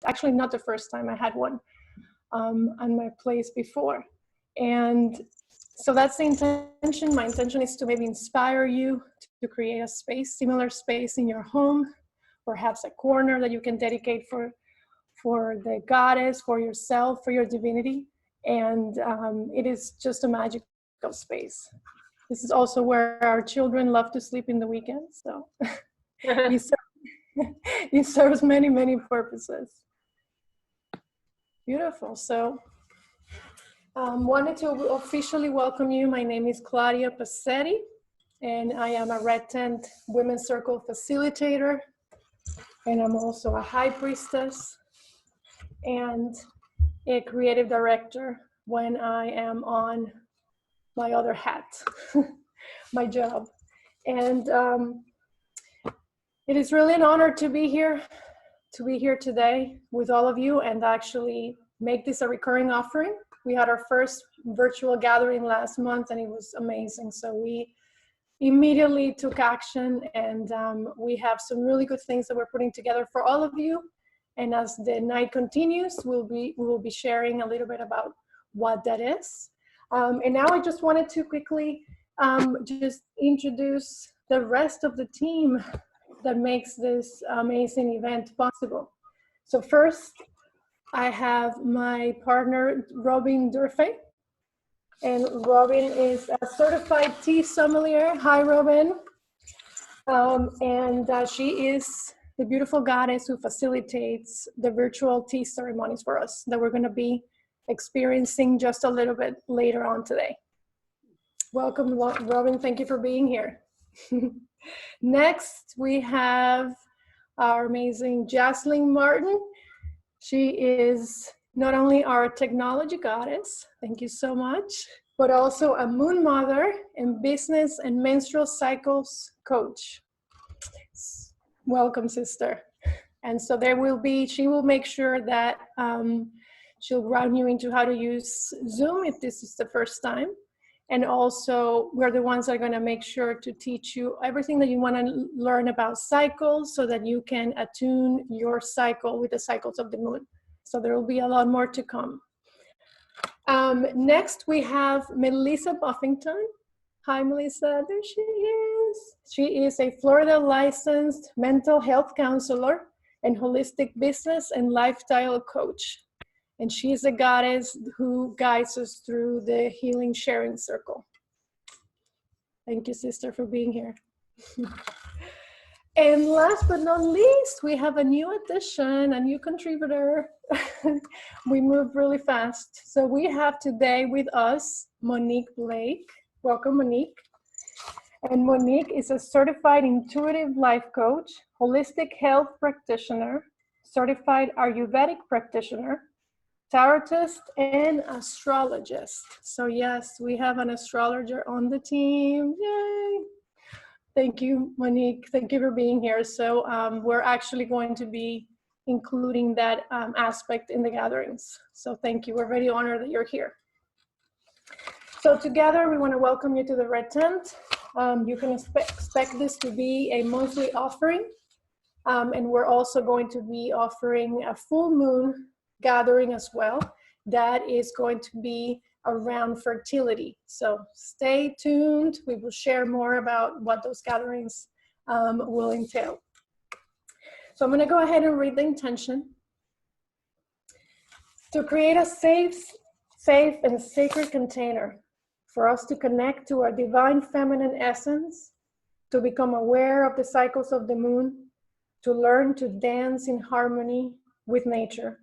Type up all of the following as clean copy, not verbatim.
actually not the first time. I had one on my place before. And so that's the intention. My intention is to maybe inspire you to create a space, similar space in your home, perhaps a corner that you can dedicate for the goddess, for yourself, for your divinity. And it is just a magical space. This is also where our children love to sleep in the weekends. So it serves many, many purposes. Beautiful. So wanted to officially welcome you. My name is Claudia Passetti, and I am a Red Tent Women's Circle facilitator, and I'm also a high priestess and a creative director when I am on my other hat, my job. And it is really an honor to be here today with all of you and actually make this a recurring offering. We had our first virtual gathering last month and it was amazing. So we immediately took action, and we have some really good things that we're putting together for all of you. And as the night continues, we will be sharing a little bit about what that is. And now I just wanted to quickly just introduce the rest of the team that makes this amazing event possible. So first, I have my partner, Robin Durfee. And Robin is a certified tea sommelier. Hi, Robin. And she is the beautiful goddess who facilitates the virtual tea ceremonies for us that we're going to be experiencing just a little bit later on today. Welcome, Robin. Thank you for being here. Next, we have our amazing Jocelyn Martin. She is not only our technology goddess, thank you so much, but also a moon mother and business and menstrual cycles coach. Welcome, sister. And so she will make sure that she'll ground you into how to use Zoom if this is the first time. And also, we're the ones that are going to make sure to teach you everything that you want to learn about cycles so that you can attune your cycle with the cycles of the moon. So there will be a lot more to come. Next, we have Melissa Buffington. Hi, Melissa. There she is. She is a Florida licensed mental health counselor and holistic business and lifestyle coach. And she's a goddess who guides us through the healing sharing circle. Thank you, sister, for being here. And last but not least, we have a new addition, a new contributor. We move really fast. So we have today with us Monique Blake. Welcome, Monique. And Monique is a certified intuitive life coach, holistic health practitioner, certified Ayurvedic practitioner, tarotist, and astrologist. So yes, we have an astrologer on the team. Yay! Thank you, Monique. Thank you for being here. So we're actually going to be including that aspect in the gatherings. So thank you. We're very honored that you're here. So together, we want to welcome you to the Red Tent. You can expect this to be a monthly offering. And we're also going to be offering a full moon gathering as well. That is going to be around fertility. So stay tuned. We will share more about what those gatherings will entail. So I'm going to go ahead and read the intention. To create a safe and sacred container for us to connect to our divine feminine essence, to become aware of the cycles of the moon, to learn to dance in harmony with nature,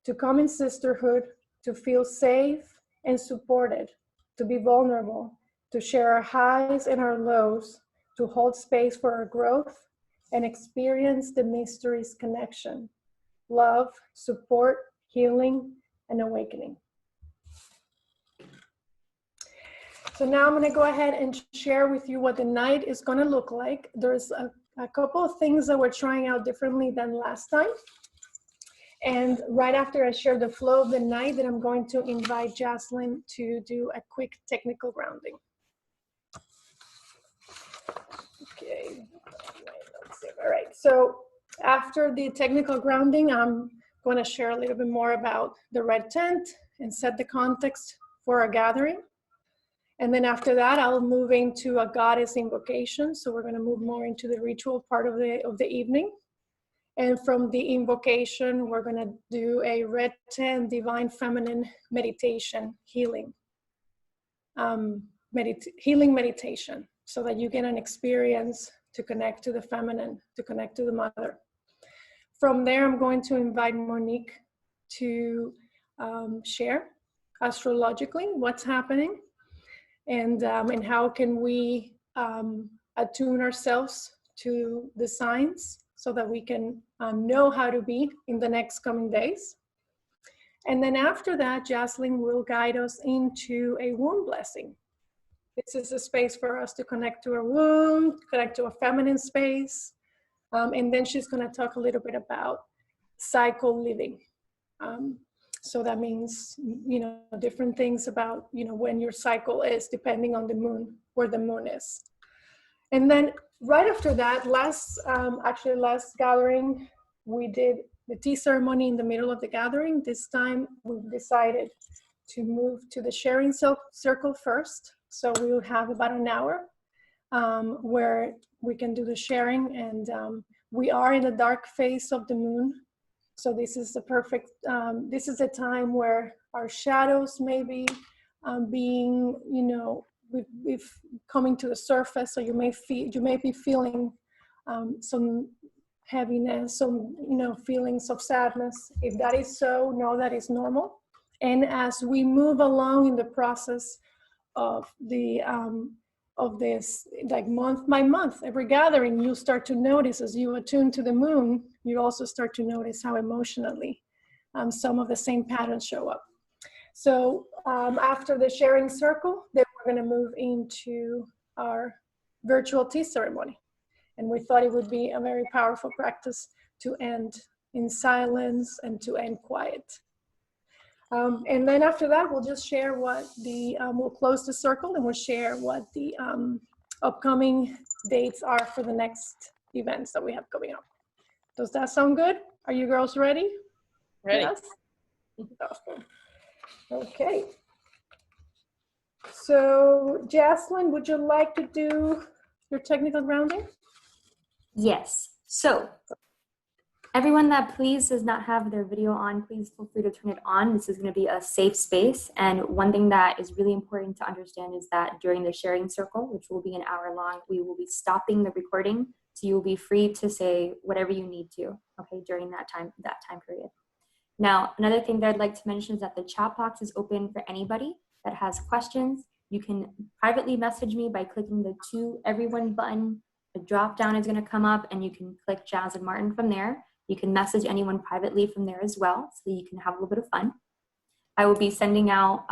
to come in sisterhood, to feel safe and supported, to be vulnerable, to share our highs and our lows, to hold space for our growth and experience the mysteries connection, love, support, healing, and awakening. So now I'm going to go ahead and share with you what the night is going to look like. There's a couple of things that we're trying out differently than last time. And right after I share the flow of the night, then I'm going to invite Jocelyn to do a quick technical grounding. Okay, let's see. All right, so after the technical grounding, I'm going to share a little bit more about the red tent and set the context for our gathering. And then after that, I'll move into a goddess invocation. So we're going to move more into the ritual part of the evening. And from the invocation, we're going to do a red tent divine feminine meditation healing. Healing meditation, so that you get an experience to connect to the feminine, to connect to the mother. From there, I'm going to invite Monique to share astrologically what's happening, and how can we attune ourselves to the signs so that we can know how to be in the next coming days. And then after that, Jaslyn will guide us into a womb blessing. This is a space for us to connect to our womb, connect to a feminine space. And then she's going to talk a little bit about cycle living. So that means, different things about, when your cycle is, depending on the moon, where the moon is. And then right after that, last gathering, we did the tea ceremony in the middle of the gathering. This time we've decided to move to the sharing circle first. So we will have about an hour where we can do the sharing, and we are in the dark phase of the moon. So this is the perfect, this is a time where our shadows may be being, we've coming to the surface. So you may be feeling some heaviness, some, feelings of sadness. If that is so, know that is normal. And as we move along in the process of the of this, like month by month, every gathering, you start to notice, as you attune to the moon, you also start to notice how emotionally some of the same patterns show up. So after the sharing circle, then we're going to move into our virtual tea ceremony. And we thought it would be a very powerful practice to end in silence and to end quiet. And then after that, we'll just share what we'll close the circle, and we'll share what the upcoming dates are for the next events that we have coming up. Does that sound good? Are you girls ready? Ready. Yes? Awesome. Okay. So Jaslyn, would you like to do your technical grounding? Yes. So everyone that please does not have their video on, please feel free to turn it on. This is going to be a safe space. And one thing that is really important to understand is that during the sharing circle, which will be an hour long, we will be stopping the recording. So you will be free to say whatever you need to, okay, during that time period. Now, another thing that I'd like to mention is that the chat box is open for anybody that has questions. You can privately message me by clicking the To Everyone button. A drop down is going to come up, and you can click Jazz and Martin from there. You can message anyone privately from there as well, so you can have a little bit of fun. I will be sending out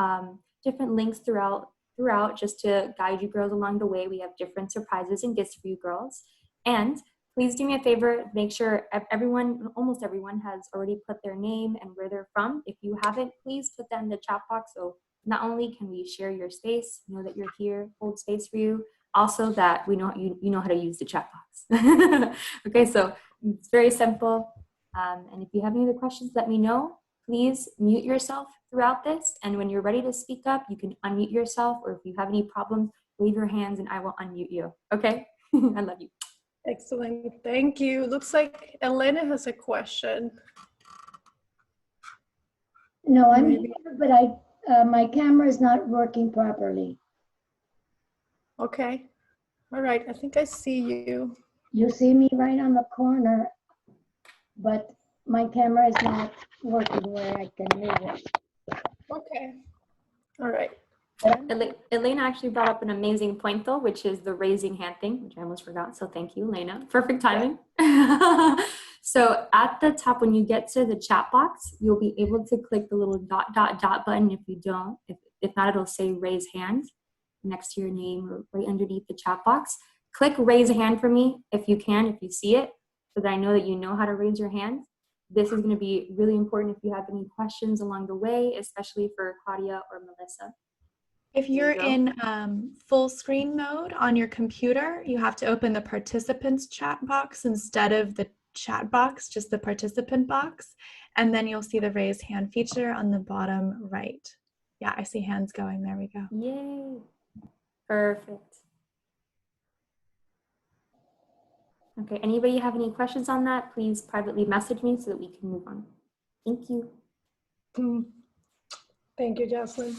different links throughout just to guide you girls along the way. We have different surprises and gifts for you girls. And please do me a favor, make sure almost everyone has already put their name and where they're from. If you haven't, please put that in the chat box. So not only can we share your space, know that you're here, hold space for you, also that we know you know how to use the chat box. Okay, so it's very simple. And if you have any other questions, let me know. Please mute yourself throughout this. And when you're ready to speak up, you can unmute yourself. Or if you have any problems, wave your hands and I will unmute you. Okay? I love you. Excellent. Thank you. Looks like Elena has a question. No, I'm here, but my camera is not working properly. Okay. All right. I think I see you. You see me right on the corner, but my camera is not working where I can move it. Okay. All right. Elena actually brought up an amazing point though, which is the raising hand thing, which I almost forgot. So thank you, Elena. Perfect timing. Yeah. So at the top, when you get to the chat box, you'll be able to click the little dot button. If you don't, if not, it'll say raise hand next to your name or right underneath the chat box. Click raise a hand for me if you can, if you see it, so that I know that you know how to raise your hand. This is going to be really important if you have any questions along the way, especially for Claudia or Melissa. If you're in full screen mode on your computer, you have to open the participants chat box instead of the chat box, just the participant box. and then you'll see the raise hand feature on the bottom right. Yeah, I see hands going. There we go. Yay. Perfect. Okay, anybody have any questions on that? Please privately message me so that we can move on. Thank you. Thank you, Jocelyn.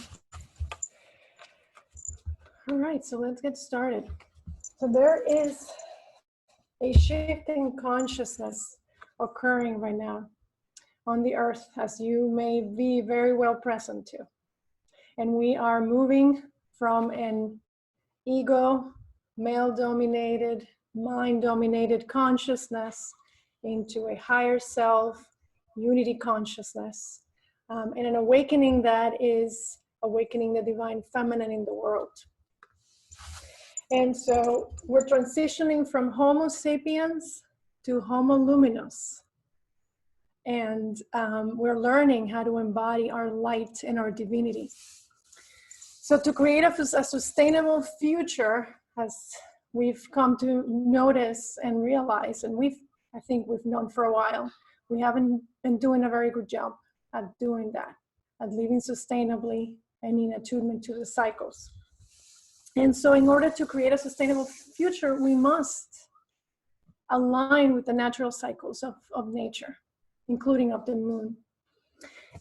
All right, so let's get started. So there is a shift in consciousness occurring right now on the earth, as you may be very well present to. And we are moving from an ego, male-dominated, mind-dominated consciousness into a higher self, unity consciousness, and an awakening that is awakening the divine feminine in the world. And so we're transitioning from Homo sapiens to Homo luminous. And we're learning how to embody our light and our divinity. So to create a sustainable future, as we've come to notice and realize, and I think we've known for a while, we haven't been doing a very good job at doing that, at living sustainably and in attunement to the cycles. And so in order to create a sustainable future, we must align with the natural cycles of nature, including of the moon.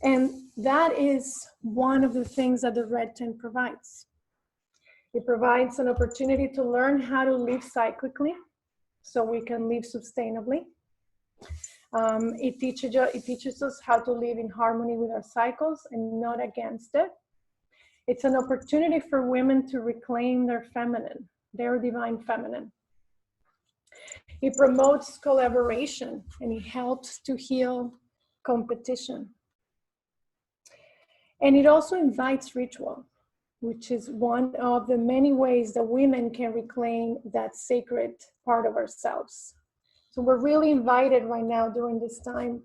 And that is one of the things that the Red Tent provides. It provides an opportunity to learn how to live cyclically so we can live sustainably. It teaches us how to live in harmony with our cycles and not against it. It's an opportunity for women to reclaim their feminine, their divine feminine. It promotes collaboration and it helps to heal competition. And it also invites ritual, which is one of the many ways that women can reclaim that sacred part of ourselves. So we're really invited right now during this time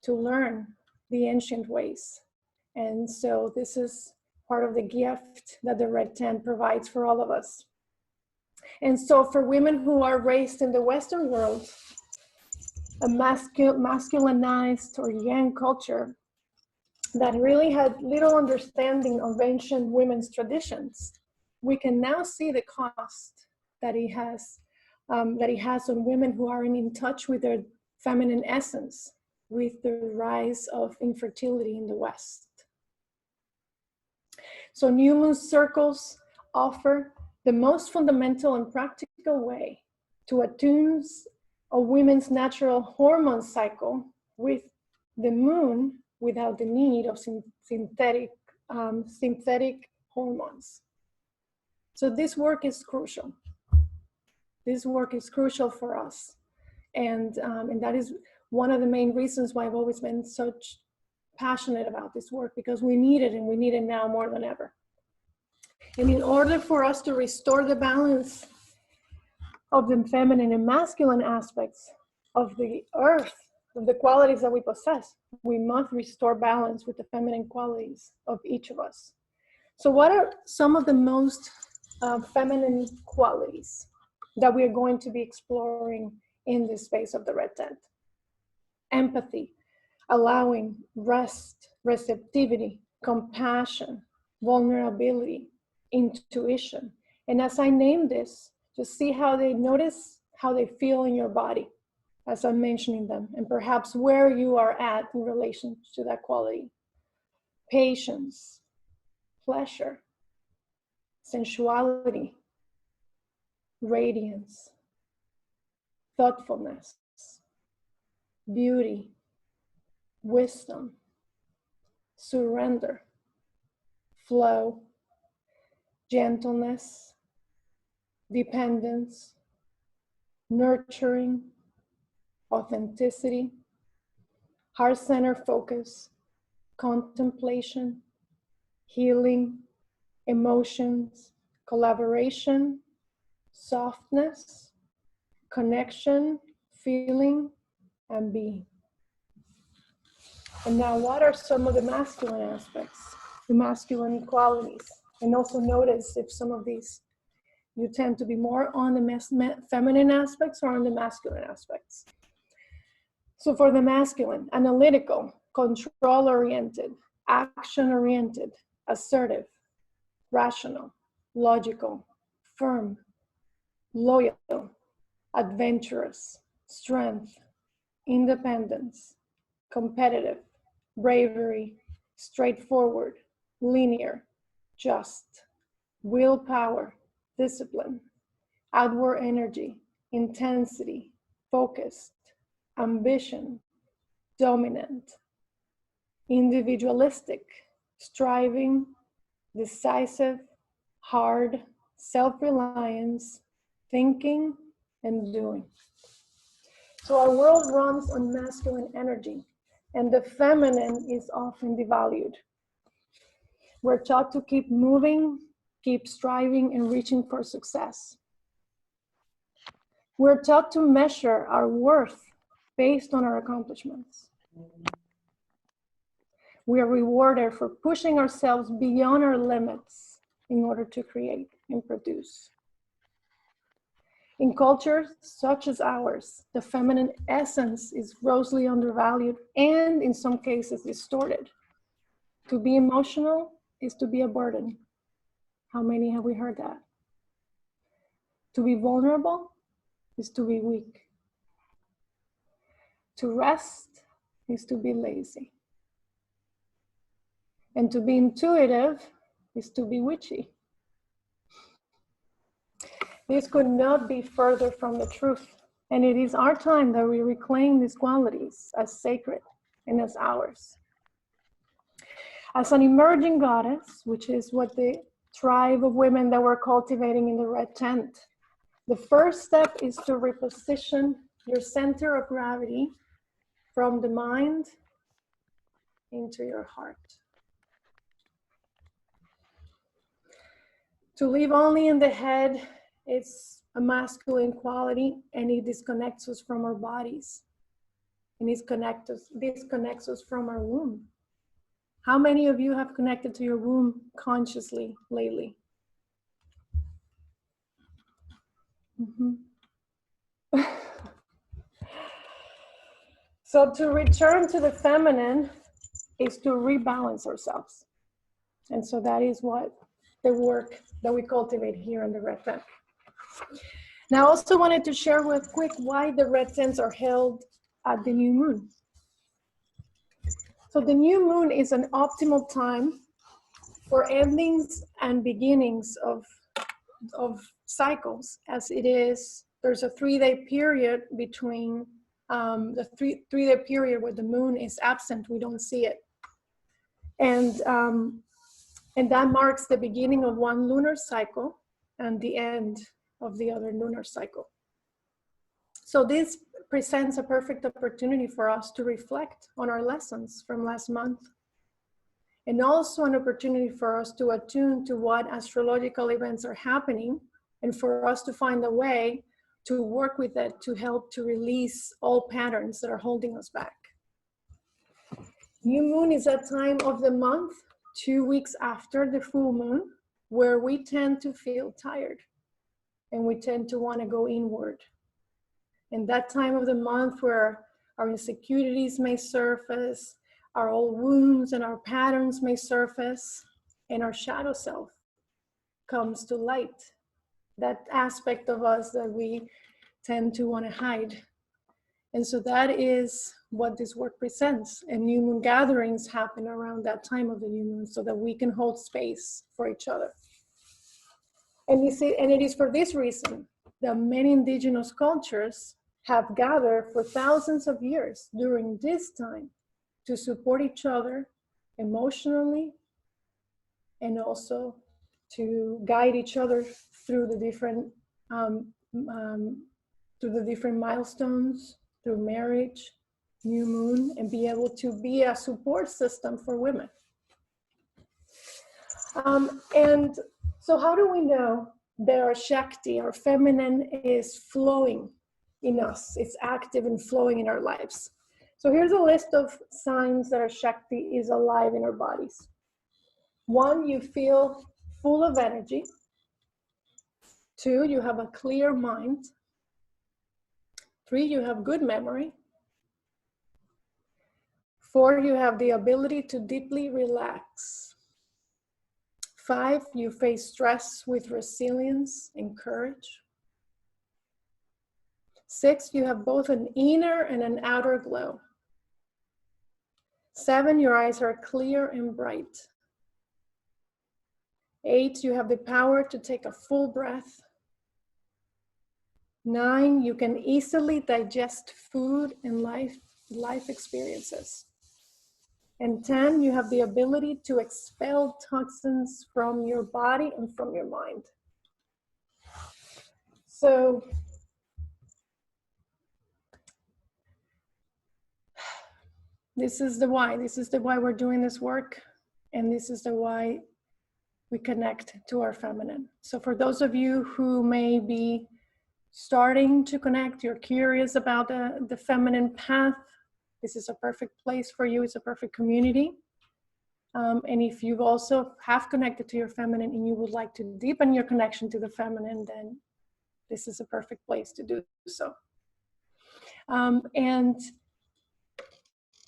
to learn the ancient ways. And so this is part of the gift that the Red Tent provides for all of us. And so for women who are raised in the Western world, a masculinized or yang culture that really had little understanding of ancient women's traditions, we can now see the cost that it has on women who aren't in touch with their feminine essence, with the rise of infertility in the West. So new moon circles offer the most fundamental and practical way to attune a women's natural hormone cycle with the moon without the need of synthetic hormones. So this work is crucial. This work is crucial for us. And that is one of the main reasons why I've always been such passionate about this work, because we need it, and we need it now more than ever. And in order for us to restore the balance of the feminine and masculine aspects of the earth, of the qualities that we possess, we must restore balance with the feminine qualities of each of us. So what are some of the most feminine qualities that we are going to be exploring in this space of the Red Tent? Empathy, allowing, rest, receptivity, compassion, vulnerability, intuition. And as I name this, just see how they notice how they feel in your body as I'm mentioning them, and perhaps where you are at in relation to that quality. Patience, pleasure, sensuality, radiance, thoughtfulness, beauty, wisdom, surrender, flow, gentleness, dependence, nurturing, authenticity, heart-centered focus, contemplation, healing, emotions, collaboration, softness, connection, feeling, and being. And now, what are some of the masculine aspects, the masculine qualities? And also notice if some of these, you tend to be more on the feminine aspects or on the masculine aspects. So for the masculine, analytical, control-oriented, action-oriented, assertive, rational, logical, firm, loyal, adventurous, strength, independence, competitive, bravery, straightforward, linear, just, willpower, discipline, outward energy, intensity, focused, ambition, dominant, individualistic, striving, decisive, hard, self-reliance, thinking, and doing. So our world runs on masculine energy, and the feminine is often devalued. We're taught to keep moving, keep striving, and reaching for success. We're taught to measure our worth based on our accomplishments. We are rewarded for pushing ourselves beyond our limits in order to create and produce. In cultures such as ours, the feminine essence is grossly undervalued and in some cases distorted. To be emotional is to be a burden. How many have we heard that? To be vulnerable is to be weak. To rest is to be lazy. And to be intuitive is to be witchy. This could not be further from the truth. And it is our time that we reclaim these qualities as sacred and as ours. As an emerging goddess, which is what the tribe of women that we're cultivating in the red tent, the first step is to reposition your center of gravity from the mind into your heart. To live only in the head, it's a masculine quality, and it disconnects us from our bodies. And it disconnects us from our womb. How many of you have connected to your womb consciously lately? Mm-hmm. So to return to the feminine is to rebalance ourselves. And so that is what the work that we cultivate here in the red tent. Now, I also wanted to share real quick why the red tents are held at the new moon. So the new moon is an optimal time for endings and beginnings of cycles, as it is, there's a 3-day period between the three-day period where the moon is absent, we don't see it. And that marks the beginning of one lunar cycle and the end of the other lunar cycle. So this presents a perfect opportunity for us to reflect on our lessons from last month, and also an opportunity for us to attune to what astrological events are happening, and for us to find a way to work with it to help to release all patterns that are holding us back. New moon is that time of the month, 2 weeks after the full moon, where we tend to feel tired and we tend to want to go inward. And that time of the month where our insecurities may surface, our old wounds and our patterns may surface, and our shadow self comes to light. That aspect of us that we tend to want to hide. And so that is what this work presents. And new moon gatherings happen around that time of the new moon so that we can hold space for each other. And it is for this reason that many indigenous cultures have gathered for thousands of years during this time to support each other emotionally, and also to guide each other through the different milestones, through marriage, new moon, and be able to be a support system for women. And so how do we know that our Shakti, our feminine, is flowing in us? It's active and flowing in our lives. So here's a list of signs that our Shakti is alive in our bodies. 1, you feel full of energy. 2, you have a clear mind. 3, you have good memory. 4, you have the ability to deeply relax. 5, you face stress with resilience and courage. 6, you have both an inner and an outer glow. 7, your eyes are clear and bright. 8, you have the power to take a full breath. 9, you can easily digest food and life experiences. And 10, you have the ability to expel toxins from your body and from your mind. So this is the why. This is the why we're doing this work. And this is the why we connect to our feminine. So for those of you who may be starting to connect, you're curious about the feminine path, this is a perfect place for you. It's a perfect community. And if you've also have connected to your feminine and you would like to deepen your connection to the feminine, then this is a perfect place to do so. And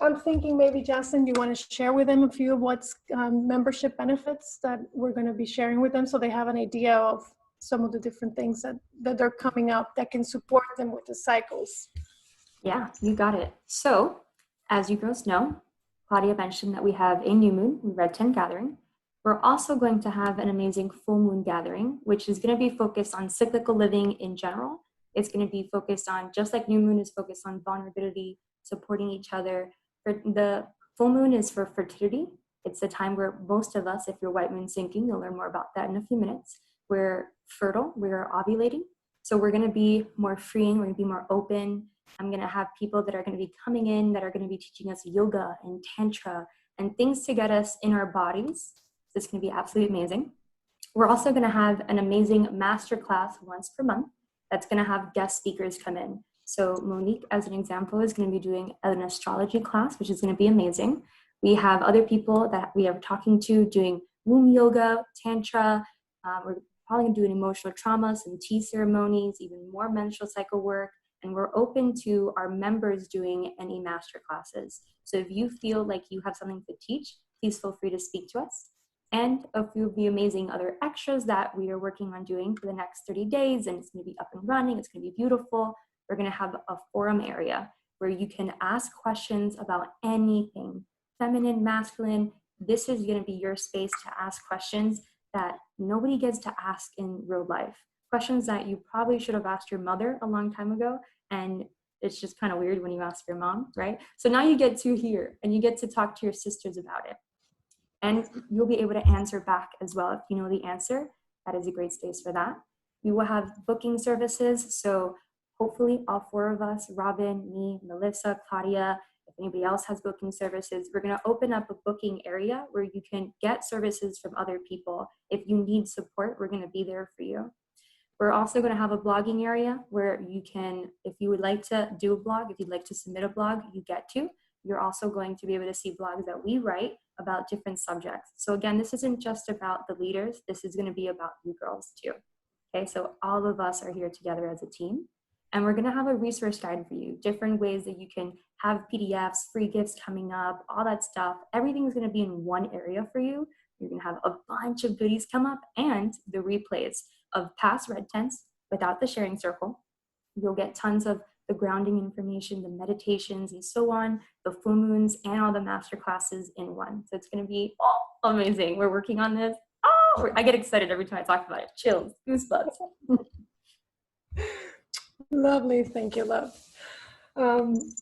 I'm thinking maybe, Justin, you want to share with them a few of what's membership benefits that we're going to be sharing with them so they have an idea of some of the different things that are coming up that can support them with the cycles. Yeah, you got it. So, as you girls know, Claudia mentioned that we have a new moon, Red 10 gathering. We're also going to have an amazing full moon gathering, which is going to be focused on cyclical living in general. It's going to be focused on, just like new moon is focused on vulnerability, supporting each other. The full moon is for fertility. It's the time where most of us, if you're white moon syncing, you'll learn more about that in a few minutes. We're fertile, we're ovulating. So we're going to be more freeing, we're going to be more open. I'm going to have people that are going to be coming in that are going to be teaching us yoga and tantra and things to get us in our bodies. This is going to be absolutely amazing. We're also going to have an amazing masterclass once per month that's going to have guest speakers come in. So Monique, as an example, is going to be doing an astrology class, which is going to be amazing. We have other people that we are talking to doing womb yoga, tantra. We're probably going to do an emotional trauma, some tea ceremonies, even more menstrual cycle work. And we're open to our members doing any master classes. So if you feel like you have something to teach, please feel free to speak to us. And a few of the amazing other extras that we are working on doing for the next 30 days, and it's going to be up and running, it's going to be beautiful. We're going to have a forum area where you can ask questions about anything, feminine, masculine. This is going to be your space to ask questions that nobody gets to ask in real life. Questions that you probably should have asked your mother a long time ago, and it's just kind of weird when you ask your mom, right? So now you get to hear, and you get to talk to your sisters about it. And you'll be able to answer back as well if you know the answer. That is a great space for that. We will have booking services, so hopefully all 4 of us, Robin, me, Melissa, Claudia, if anybody else has booking services, we're going to open up a booking area where you can get services from other people. If you need support, we're going to be there for you. We're also going to have a blogging area where you can, if you would like to do a blog, if you'd like to submit a blog, you get to. You're also going to be able to see blogs that we write about different subjects. So again, this isn't just about the leaders. This is going to be about you girls too. Okay, so all of us are here together as a team. And we're going to have a resource guide for you, different ways that you can have PDFs, free gifts coming up, all that stuff. Everything's going to be in one area for you. You're going to have a bunch of goodies come up and the replays of past Red Tents without the sharing circle. You'll get tons of the grounding information, the meditations, and so on, the full moons, and all the master classes in one. So it's going to be amazing. We're working on this. I get excited every time I talk about it. Chills, goosebumps. Lovely. Thank you, love.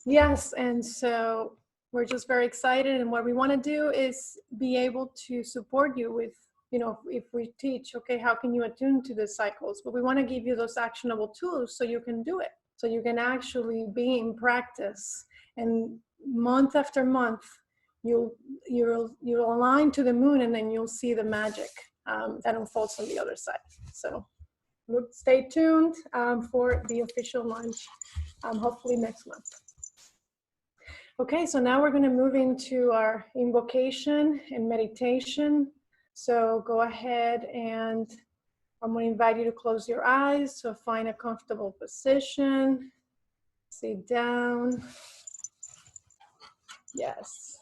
Yes, and so we're just very excited, and what we want to do is be able to support you with, if we teach, okay, how can you attune to the cycles? But we want to give you those actionable tools so you can do it, so you can actually be in practice, and month after month, you'll align to the moon, and then you'll see the magic that unfolds on the other side. So stay tuned for the official launch, hopefully next month. Okay, so now we're going to move into our invocation and meditation. So go ahead, and I'm going to invite you to close your eyes. So find a comfortable position, sit down. Yes.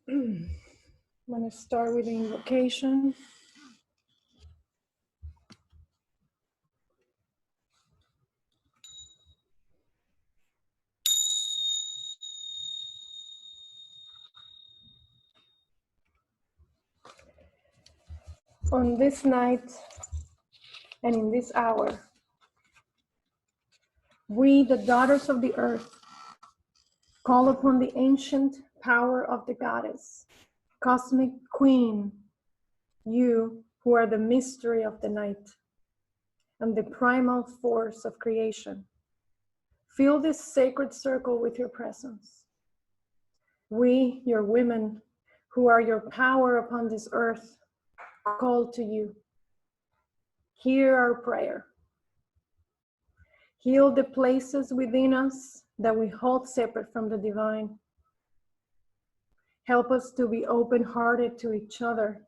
I'm going to start with the invocation. On this night and in this hour, we, the daughters of the earth, call upon the ancient power of the goddess, cosmic queen, you who are the mystery of the night and the primal force of creation. Fill this sacred circle with your presence. We, your women, who are your power upon this earth, call to you. Hear our prayer. Heal the places within us that we hold separate from the divine. Help us to be open-hearted to each other,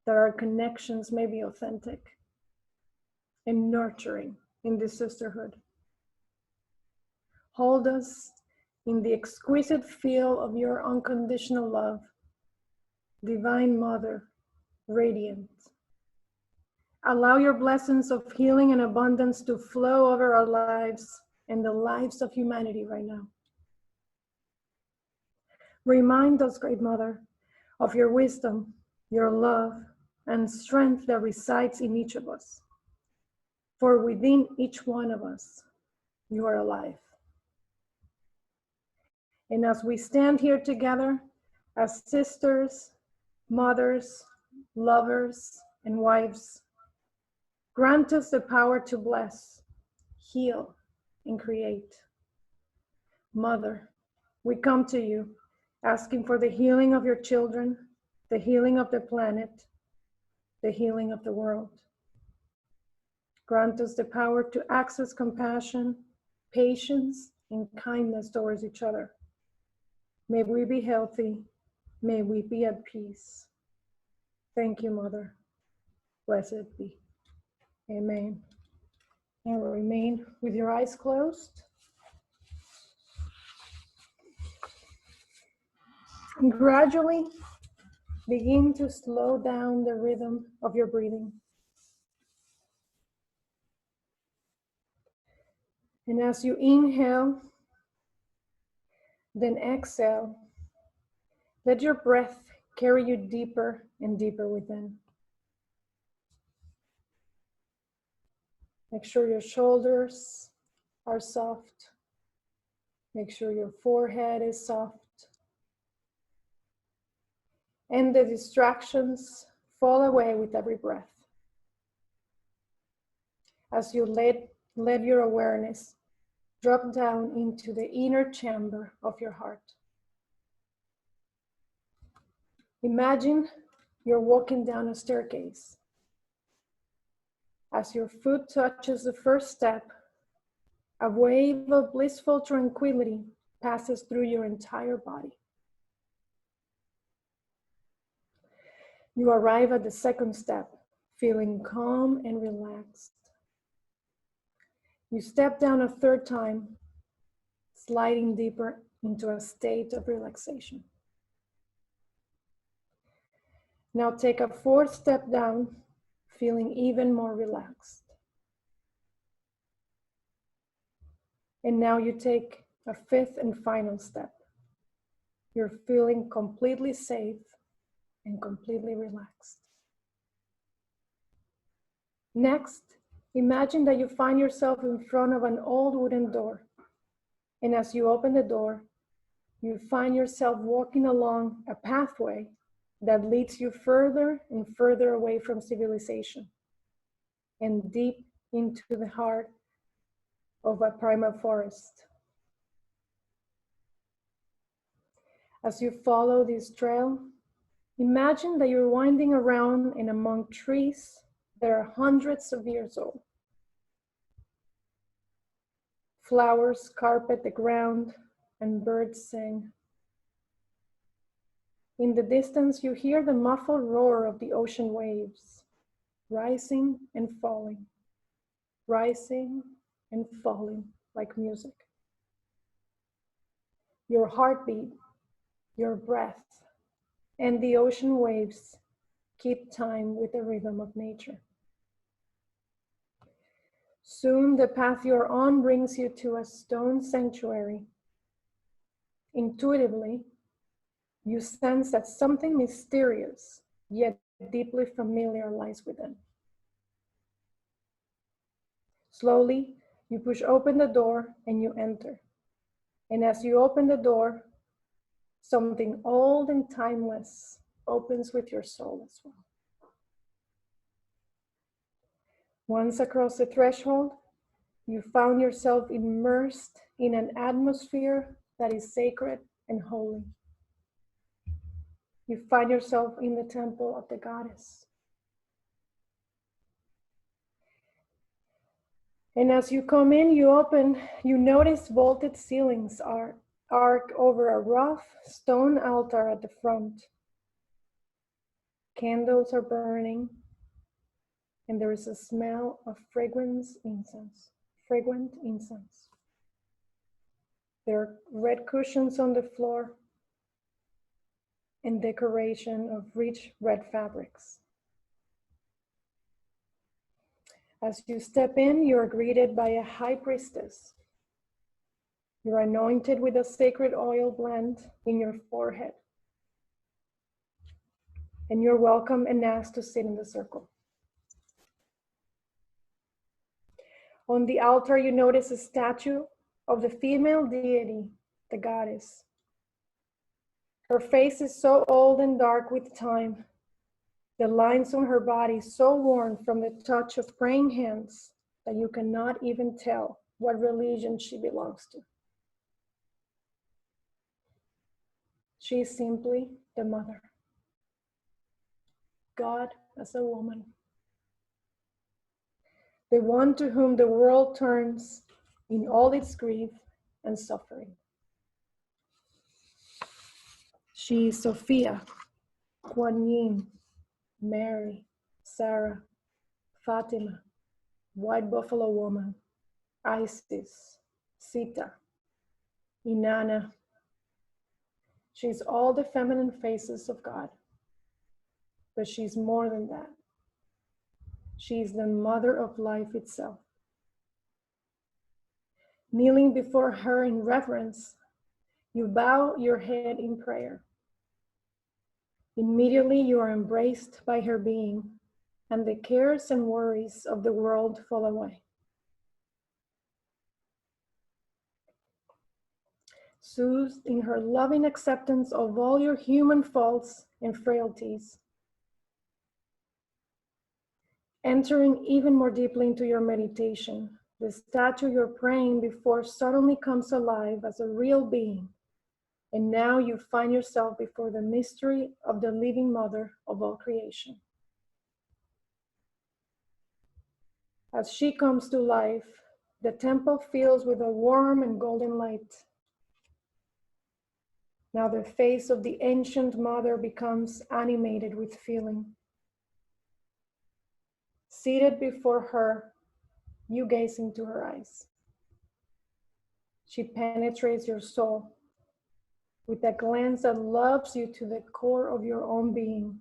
that our connections may be authentic and nurturing in this sisterhood. Hold us in the exquisite feel of your unconditional love, Divine Mother, radiant. Allow your blessings of healing and abundance to flow over our lives and the lives of humanity right now. Remind us, Great Mother, of your wisdom, your love, and strength that resides in each of us. For within each one of us, you are alive. And as we stand here together as sisters, mothers, lovers, and wives, grant us the power to bless, heal, and create. Mother, we come to you asking for the healing of your children, the healing of the planet, the healing of the world. Grant us the power to access compassion, patience, and kindness towards each other. May we be healthy. May we be at peace. Thank you, Mother. Blessed be. Amen. And remain with your eyes closed. And gradually begin to slow down the rhythm of your breathing. And as you inhale, then exhale, let your breath carry you deeper and deeper within. Make sure your shoulders are soft. Make sure your forehead is soft. And the distractions fall away with every breath. As you let your awareness drop down into the inner chamber of your heart. Imagine you're walking down a staircase. As your foot touches the first step, a wave of blissful tranquility passes through your entire body. You arrive at the second step, feeling calm and relaxed. You step down a third time, sliding deeper into a state of relaxation. Now take a fourth step down, feeling even more relaxed. And now you take a fifth and final step. You're feeling completely safe and completely relaxed. Next, imagine that you find yourself in front of an old wooden door. And as you open the door, you find yourself walking along a pathway that leads you further and further away from civilization and deep into the heart of a primal forest. As you follow this trail, imagine that you're winding around and among trees that are hundreds of years old. Flowers carpet the ground and birds sing. In the distance, you hear the muffled roar of the ocean waves, rising and falling like music. your heartbeat, your breath, and the ocean waves keep time with the rhythm of nature. Soon the path you're on brings you to a stone sanctuary. Intuitively, you sense that something mysterious yet deeply familiar lies within. Slowly, you push open the door and you enter. And as you open the door, something old and timeless opens with your soul as well. Once across the threshold, you found yourself immersed in an atmosphere that is sacred and holy. You find yourself in the temple of the goddess. And as you come in, you notice vaulted ceilings arc over a rough stone altar at the front. Candles are burning, and there is a smell of fragrant incense. There are red cushions on the floor and decoration of rich red fabrics. As you step in, you're greeted by a high priestess. You're anointed with a sacred oil blend in your forehead. And you're welcome and asked to sit in the circle. On the altar, you notice a statue of the female deity, the goddess. Her face is so old and dark with time. The lines on her body so worn from the touch of praying hands that you cannot even tell what religion she belongs to. She is simply the mother. God as a woman. The one to whom the world turns in all its grief and suffering. She is Sophia, Kuan Yin, Mary, Sarah, Fatima, White Buffalo Woman, Isis, Sita, Inanna. She's all the feminine faces of God, but she's more than that. She's the mother of life itself. Kneeling before her in reverence, you bow your head in prayer. Immediately you are embraced by her being, and the cares and worries of the world fall away. Soothed in her loving acceptance of all your human faults and frailties, entering even more deeply into your meditation, the statue you're praying before suddenly comes alive as a real being. And now you find yourself before the mystery of the living mother of all creation. As she comes to life, the temple fills with a warm and golden light. Now the face of the ancient mother becomes animated with feeling. Seated before her, you gaze into her eyes. She penetrates your soul with a glance that loves you to the core of your own being.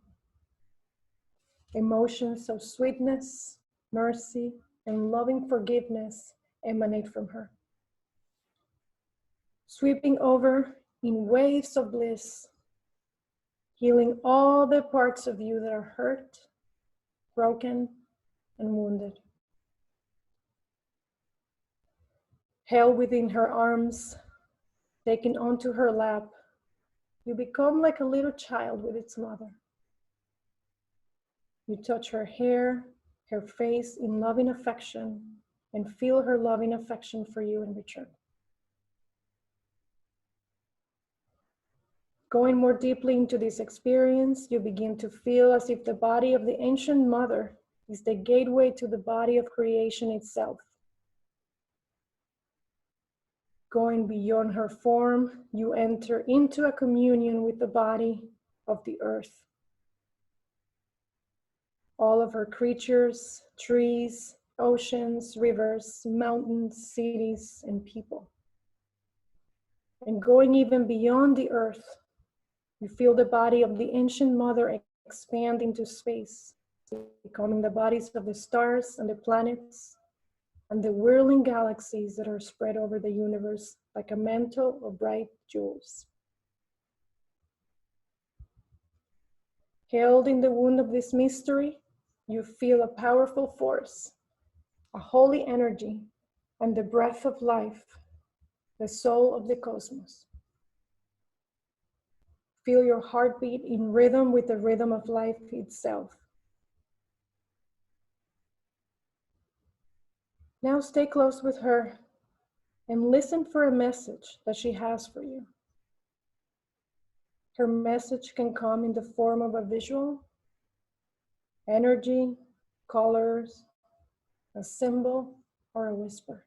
Emotions of sweetness, mercy, and loving forgiveness emanate from her, sweeping over in waves of bliss, healing all the parts of you that are hurt, broken, and wounded. Held within her arms, taken onto her lap, you become like a little child with its mother. You touch her hair, her face in loving affection, and feel her loving affection for you in return. Going more deeply into this experience, you begin to feel as if the body of the ancient mother is the gateway to the body of creation itself. Going beyond her form, you enter into a communion with the body of the earth. All of her creatures, trees, oceans, rivers, mountains, cities, and people. And going even beyond the earth, you feel the body of the ancient mother expand into space, becoming the bodies of the stars and the planets and the whirling galaxies that are spread over the universe like a mantle of bright jewels. Held in the womb of this mystery, you feel a powerful force, a holy energy, and the breath of life, the soul of the cosmos. Feel your heartbeat in rhythm with the rhythm of life itself. Now stay close with her and listen for a message that she has for you. Her message can come in the form of a visual, energy, colors, a symbol, or a whisper.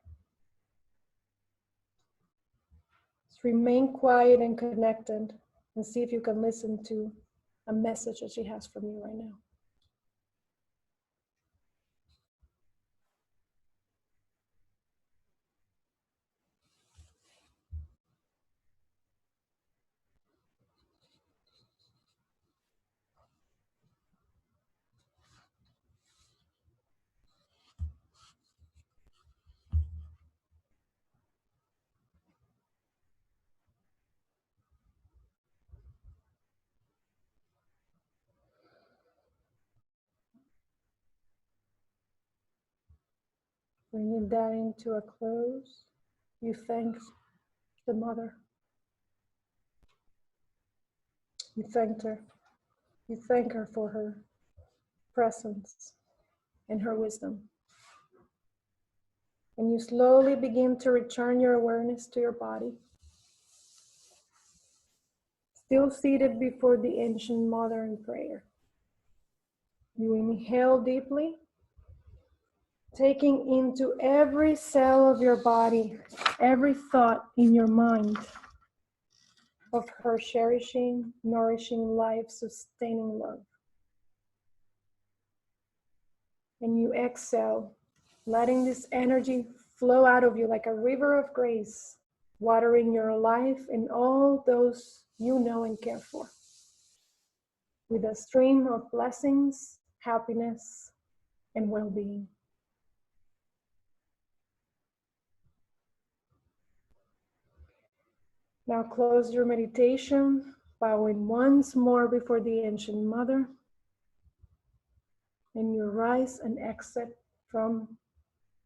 Just remain quiet and connected and see if you can listen to a message that she has from you right now. Bringing that into a close, you thank the mother. You thanked her. You thank her for her presence and her wisdom. And you slowly begin to return your awareness to your body. Still seated before the ancient mother in prayer. You inhale deeply, taking into every cell of your body, every thought in your mind of her cherishing, nourishing, life-sustaining love. And you exhale, letting this energy flow out of you like a river of grace, watering your life and all those you know and care for, with a stream of blessings, happiness, and well-being. Now close your meditation, bowing once more before the ancient mother, and you rise and exit from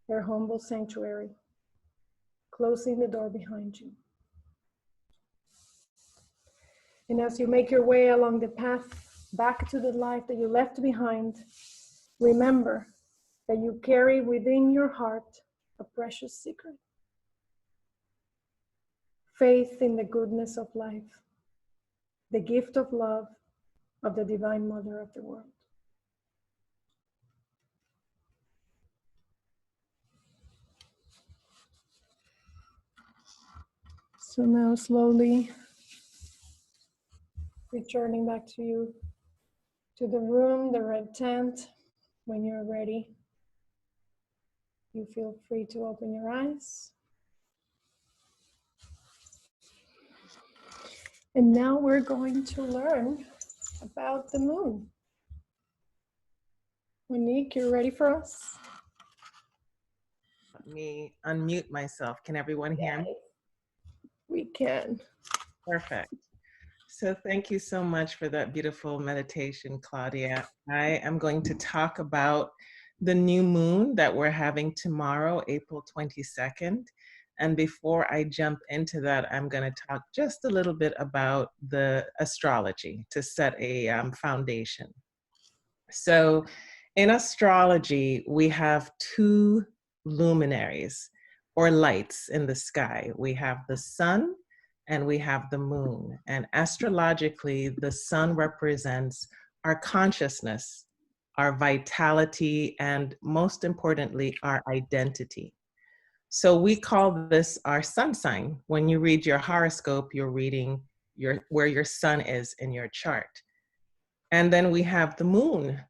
your humble sanctuary, closing the door behind you. And as you make your way along the path back to the life that you left behind, remember that you carry within your heart a precious secret. Faith in the goodness of life, the gift of love of the Divine Mother of the world. So now slowly returning back to you, to the room, the red tent. When you're ready, you feel free to open your eyes. And now we're going to learn about the moon. Monique, you ready for us? Let me unmute myself. Can everyone hear me? We can. Perfect. So thank you so much for that beautiful meditation, Claudia. I am going to talk about the new moon that we're having tomorrow, April 22nd. And before I jump into that, I'm going to talk just a little bit about the astrology to set a foundation. So in astrology, we have two luminaries or lights in the sky. We have the sun and we have the moon. And astrologically, the sun represents our consciousness, our vitality, and most importantly, our identity. So we call this our sun sign. When you read your horoscope, you're reading where your sun is in your chart. And then we have the moon.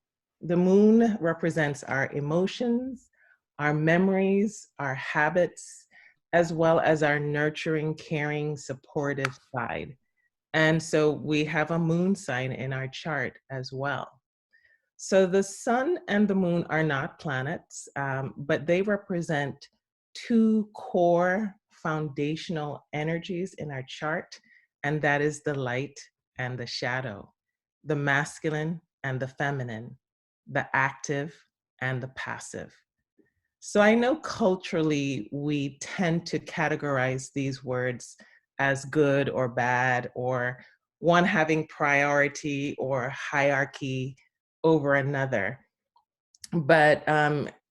The moon represents our emotions, our memories, our habits, as well as our nurturing, caring, supportive side. And so we have a moon sign in our chart as well. So the sun and the moon are not planets, but they represent two core foundational energies in our chart, and that is the light and the shadow, the masculine and the feminine, the active and the passive. So I know culturally we tend to categorize these words as good or bad, or one having priority or hierarchy over another. But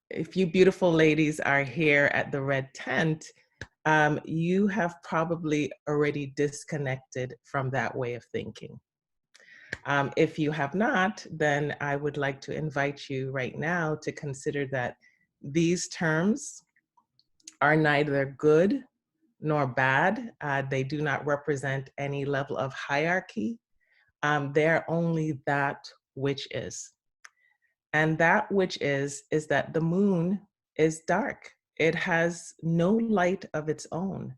if you beautiful ladies are here at the red tent, you have probably already disconnected from that way of thinking. If you have not, then I would like to invite you right now to consider that these terms are neither good nor bad. They do not represent any level of hierarchy. They're only that which is. And that which is that the moon is dark. It has no light of its own.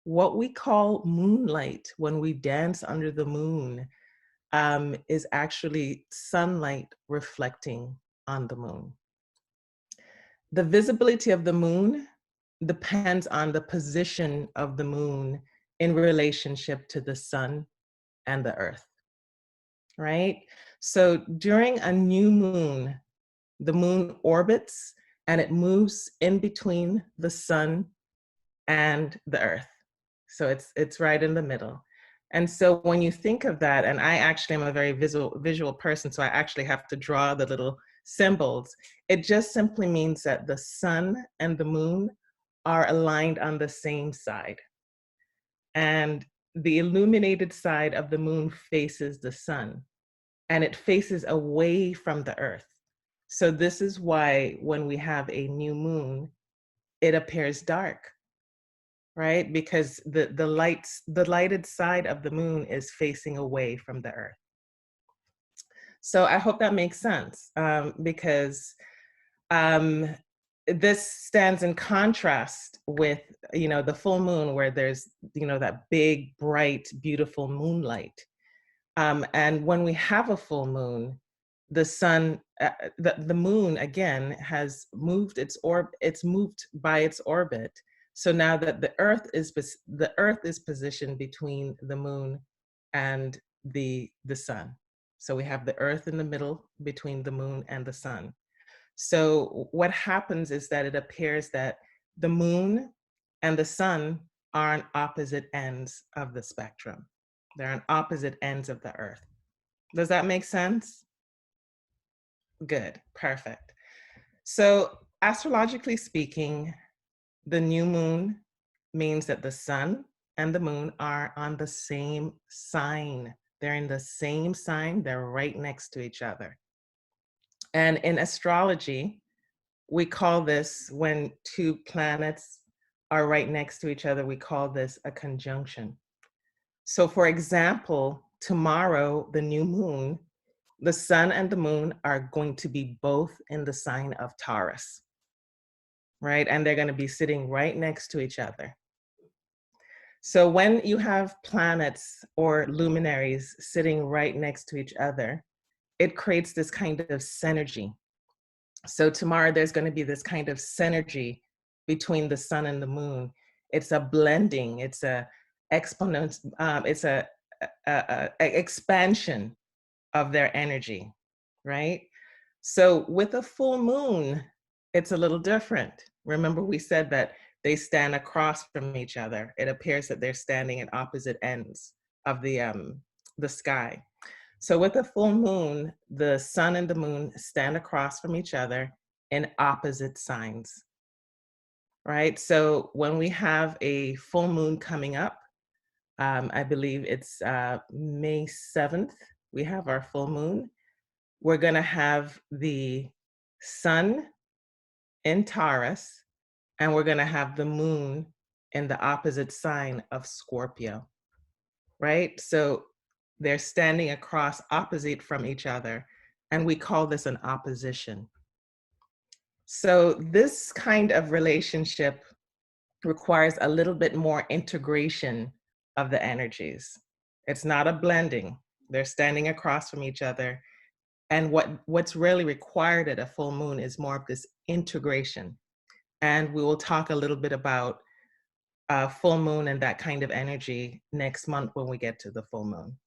What we call moonlight when we dance under the moon is actually sunlight reflecting on the moon. The visibility of the moon depends on the position of the moon in relationship to the sun and the earth, right? So during a new moon, the moon orbits and it moves in between the sun and the earth. So it's right in the middle. And so when you think of that, and I actually am a very visual person, so I actually have to draw the little symbols. It just simply means that the sun and the moon are aligned on the same side. And the illuminated side of the moon faces the sun, and it faces away from the earth. So this is why when we have a new moon, it appears dark, right? Because the lighted side of the moon is facing away from the earth. So I hope that makes sense, because this stands in contrast with, the full moon, where there's, that big, bright, beautiful moonlight. And when we have a full moon, the sun, the moon again has moved its it's moved by its orbit. So now that the earth is positioned between the moon and the sun. So we have the earth in the middle between the moon and the sun. So what happens is that it appears that the moon and the sun are on opposite ends of the spectrum. They're on opposite ends of the earth. Does that make sense? Good, perfect. So astrologically speaking, the new moon means that the sun and the moon are on the same sign. They're in the same sign, they're right next to each other. And in astrology, we call this, when two planets are right next to each other, we call this a conjunction. So for example, tomorrow, the new moon, the sun and the moon are going to be both in the sign of Taurus, right? And they're going to be sitting right next to each other. So when you have planets or luminaries sitting right next to each other, it creates this kind of synergy. So tomorrow there's going to be this kind of synergy between the sun and the moon. It's a blending, it's a exponent, it's a expansion of their energy, right? So with a full moon, it's a little different. Remember, we said that they stand across from each other. It appears that they're standing at opposite ends of the sky. So with a full moon, the sun and the moon stand across from each other in opposite signs, right? So when we have a full moon coming up, I believe it's May 7th, we have our full moon. We're gonna have the sun in Taurus, and we're gonna have the moon in the opposite sign of Scorpio, right? So they're standing across opposite from each other, and we call this an opposition. So this kind of relationship requires a little bit more integration of the energies. It's not a blending. They're standing across from each other. And what's really required at a full moon is more of this integration. And we will talk a little bit about full moon and that kind of energy next month when we get to the full moon.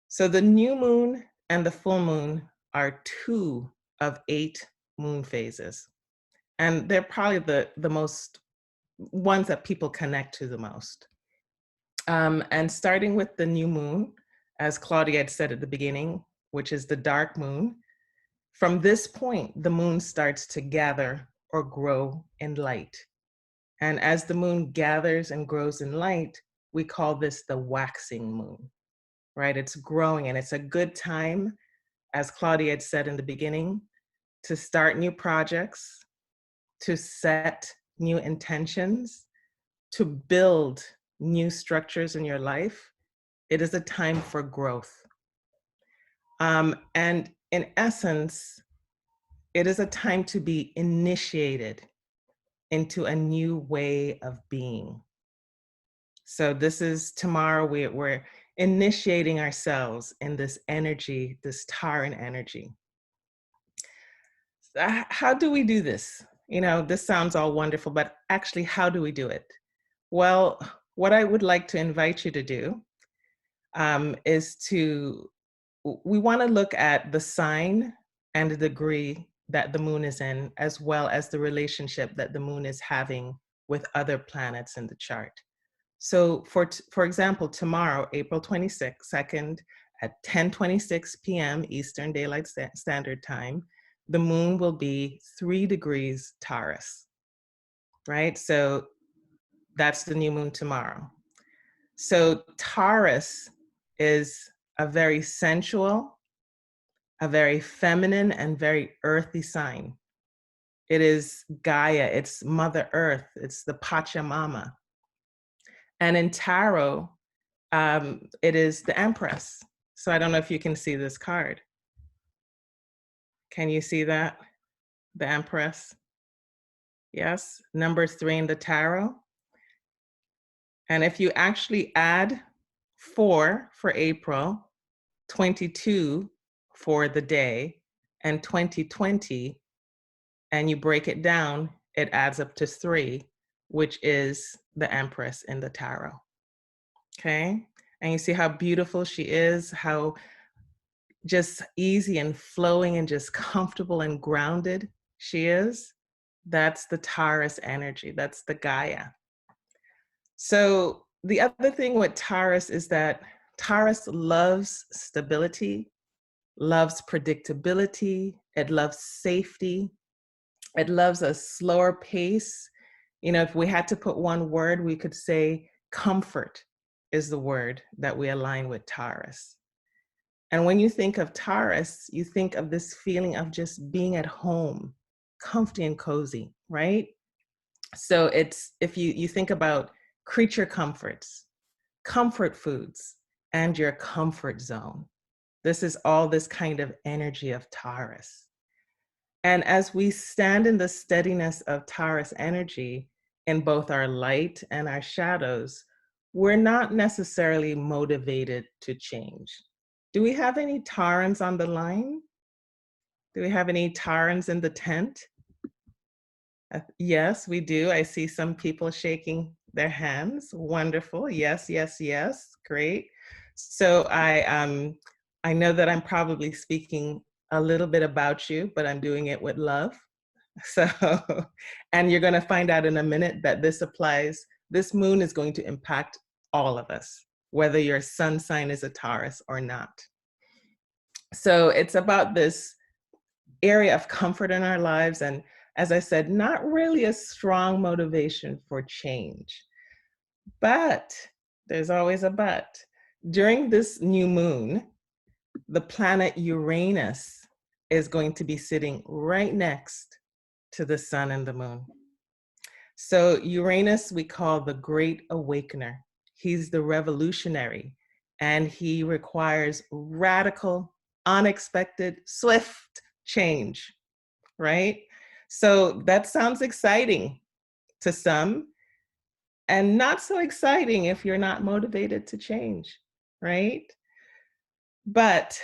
So the new moon and the full moon are 2 of 8 moon phases. And they're probably the most ones that people connect to the most. And starting with the new moon, as Claudia had said at the beginning, which is the dark moon, from this point, the moon starts to gather or grow in light. And as the moon gathers and grows in light, we call this the waxing moon, right? It's growing, and it's a good time, as Claudia had said in the beginning, to start new projects, to set new intentions, to build new structures in your life. It is a time for growth. And in essence, it is a time to be initiated into a new way of being. So this is tomorrow, we're initiating ourselves in this energy, this Taran energy. How do we do this? You know, this sounds all wonderful, but actually, how do we do it? Well, what I would like to invite you to do is we want to look at the sign and the degree that the moon is in, as well as the relationship that the moon is having with other planets in the chart. So for example, tomorrow, April 22nd at 10:26 p.m. Eastern Daylight Standard Time, the moon will be 3 degrees Taurus, right? So that's the new moon tomorrow. So Taurus is a very sensual, a very feminine, and very earthy sign. It is Gaia, it's Mother Earth, it's the Pachamama. And in tarot, it is the Empress. So I don't know if you can see this card. Can you see that? The Empress? Yes, number 3 in the tarot. And if you actually add 4 for April, 22 for the day, and 2020, and you break it down, it adds up to 3, which is the Empress in the tarot. Okay? And you see how beautiful she is, how just easy and flowing and just comfortable and grounded she is. That's the Taurus energy. That's the Gaia. So the other thing with Taurus is that Taurus loves stability, loves predictability, it loves safety, it loves a slower pace. You know, if we had to put one word, we could say comfort is the word that we align with Taurus. And when you think of Taurus, you think of this feeling of just being at home, comfy and cozy, right? So it's, if you think about creature comforts, comfort foods, and your comfort zone. This is all this kind of energy of Taurus. And as we stand in the steadiness of Taurus energy in both our light and our shadows, we're not necessarily motivated to change. Do we have any Taurans on the line? Do we have any Taurans in the tent? Yes, we do. I see some people shaking their hands. Wonderful. Yes, yes, yes. Great. So I know that I'm probably speaking a little bit about you, but I'm doing it with love. So, and you're going to find out in a minute that this applies. This moon is going to impact all of us, whether your sun sign is a Taurus or not. So it's about this area of comfort in our lives. And as I said, not really a strong motivation for change. But there's always a but. During this new moon, the planet Uranus is going to be sitting right next to the sun and the moon. So Uranus, we call the Great Awakener. He's the revolutionary, and he requires radical, unexpected, swift change, right? So that sounds exciting to some. and not so exciting if you're not motivated to change, right? But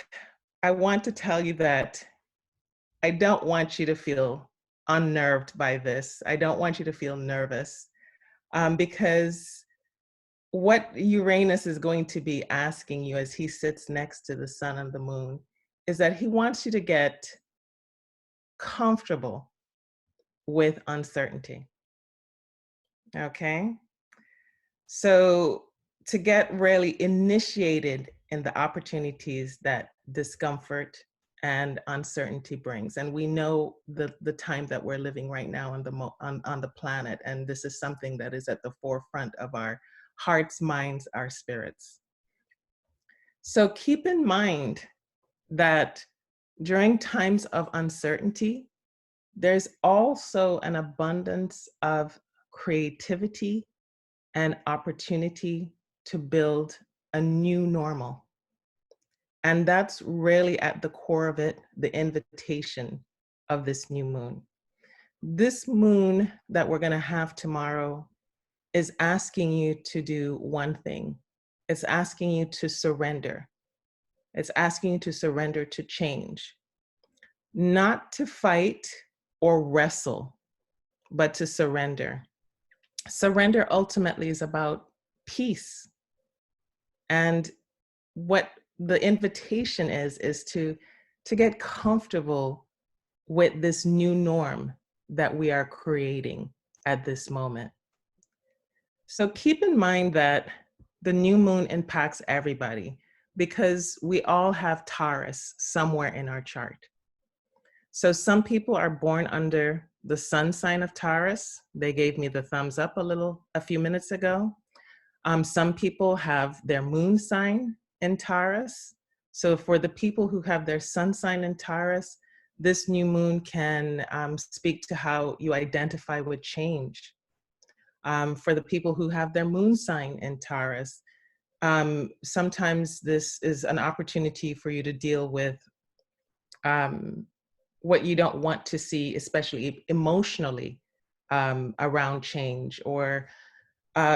I want to tell you that I don't want you to feel unnerved by this. I don't want you to feel nervous, because what Uranus is going to be asking you as he sits next to the sun and the moon is that he wants you to get comfortable with uncertainty. Okay? So to get really initiated in the opportunities that discomfort and uncertainty brings. And we know the time that we're living right now on the planet. And this is something that is at the forefront of our hearts, minds, our spirits. So keep in mind that during times of uncertainty, there's also an abundance of creativity and opportunity to build a new normal. And that's really at the core of it, the invitation of this new moon. This moon that we're going to have tomorrow is asking you to do one thing. It's asking you to surrender. It's asking you to surrender to change, not to fight or wrestle, but to surrender. Surrender ultimately is about peace. And what the invitation is to get comfortable with this new norm that we are creating at this moment. So keep in mind that the new moon impacts everybody because we all have Taurus somewhere in our chart. So some people are born under the sun sign of Taurus. They gave me the thumbs up a few minutes ago. Some people have their moon sign in Taurus. So for the people who have their sun sign in Taurus, this new moon can speak to how you identify with change. For the people who have their moon sign in Taurus, sometimes this is an opportunity for you to deal with what you don't want to see, especially emotionally, around change, or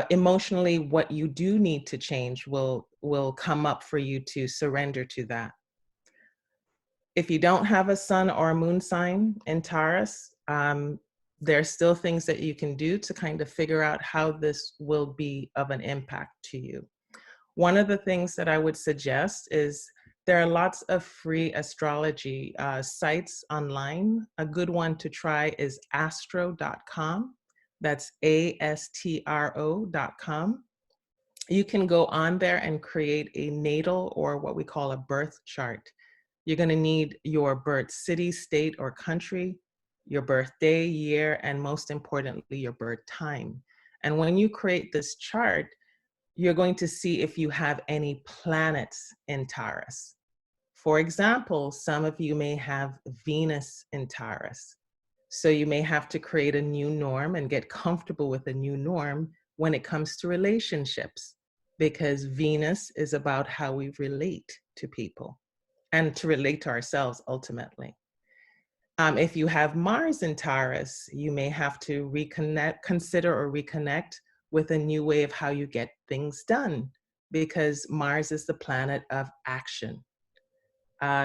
emotionally what you do need to change will come up for you to surrender to that. If you don't have a sun or a moon sign in Taurus, there are still things that you can do to kind of figure out how this will be of an impact to you. One of the things that I would suggest is there are lots of free astrology sites online. A good one to try is astro.com. That's ASTRO.com. You can go on there and create a natal, or what we call a birth chart. You're going to need your birth city, state, or country, your birthday, year, and most importantly, your birth time. And when you create this chart, you're going to see if you have any planets in Taurus. For example, some of you may have Venus in Taurus. So you may have to create a new norm and get comfortable with a new norm when it comes to relationships, because Venus is about how we relate to people and to relate to ourselves ultimately. If you have Mars in Taurus, you may have to consider or reconnect with a new way of how you get things done, because Mars is the planet of action.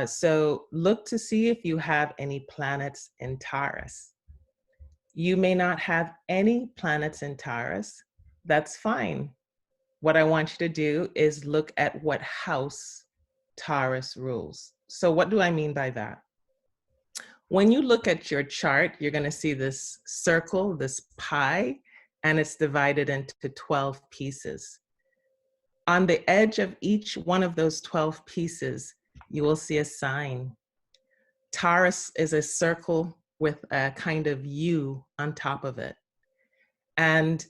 So look to see if you have any planets in Taurus. You may not have any planets in Taurus. That's fine. What I want you to do is look at what house Taurus rules. So what do I mean by that? When you look at your chart, you're going to see this circle, this pie, and it's divided into 12 pieces. On the edge of each one of those 12 pieces, you will see a sign. Taurus is a circle with a kind of U on top of it. And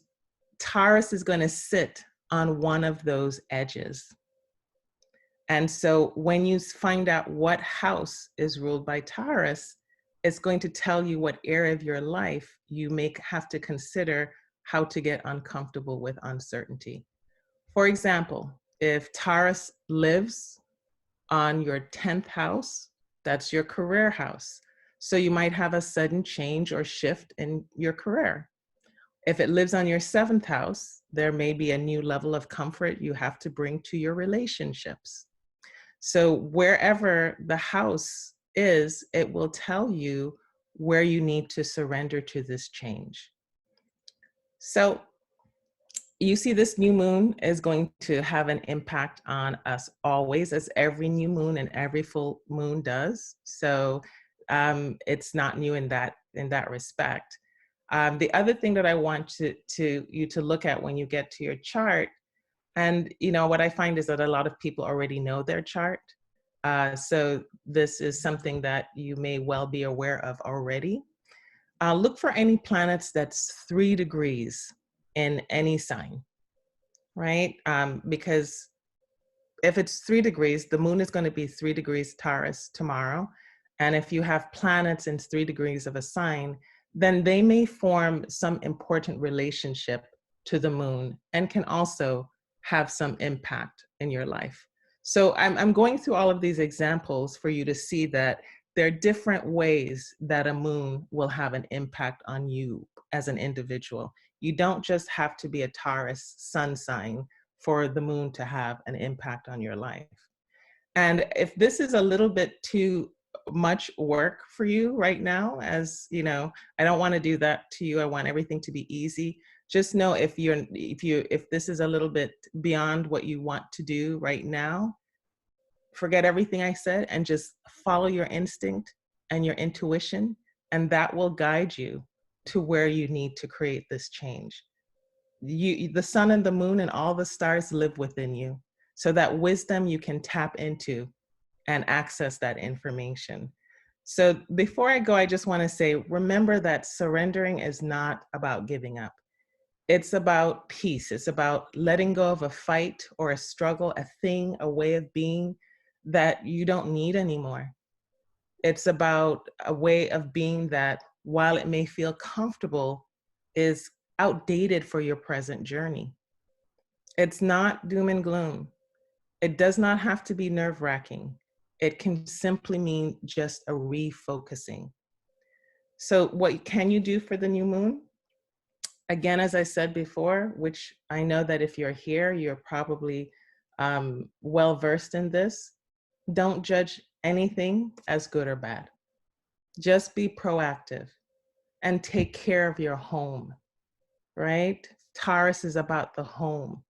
Taurus is going to sit on one of those edges. And so when you find out what house is ruled by Taurus, it's going to tell you what area of your life you may have to consider how to get uncomfortable with uncertainty. For example, if Taurus lives on your 10th house, that's your career house. So you might have a sudden change or shift in your career. If it lives on your 7th house, there may be a new level of comfort you have to bring to your relationships. So wherever the house is, it will tell you where you need to surrender to this change. So you see, this new moon is going to have an impact on us always, as every new moon and every full moon does. So it's not new in that respect. The other thing that I want you to look at when you get to your chart, and what I find is that a lot of people already know their chart. So this is something that you may well be aware of already. Look for any planets that's 3 degrees in any sign, right? Because if it's 3 degrees, the moon is going to be 3 degrees Taurus tomorrow. And if you have planets in 3 degrees of a sign, then they may form some important relationship to the moon and can also have some impact in your life. So I'm going through all of these examples for you to see that there are different ways that a moon will have an impact on you as an individual. You don't just have to be a Taurus sun sign for the moon to have an impact on your life. And if this is a little bit too much work for you right now, as you know, I don't want to do that to you. I want everything to be easy. Just know if this is a little bit beyond what you want to do right now, forget everything I said and just follow your instinct and your intuition, and that will guide you to where you need to create this change. The sun and the moon and all the stars live within you, so that wisdom you can tap into and access that information. So before I go, I just want to say, remember that surrendering is not about giving up. It's about peace. It's about letting go of a fight or a struggle, a thing, a way of being that you don't need anymore. It's about a way of being that, while it may feel comfortable, is outdated for your present journey. It's not doom and gloom. It does not have to be nerve-wracking. It can simply mean just a refocusing. So what can you do for the new moon? Again, as I said before, which I know that if you're here, you're probably well-versed in this, don't judge anything as good or bad. Just be proactive and take care of your home, right? Taurus is about the home.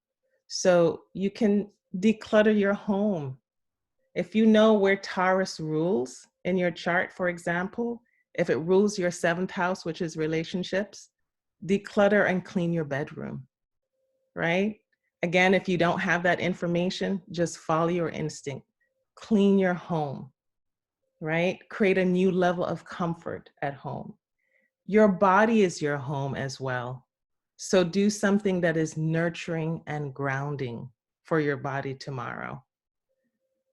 So you can declutter your home. If you know where Taurus rules in your chart, for example, if it rules your 7th house, which is relationships, declutter and clean your bedroom, right? Again, if you don't have that information, just follow your instinct. Clean your home, right? Create a new level of comfort at home. Your body is your home as well. So do something that is nurturing and grounding for your body tomorrow.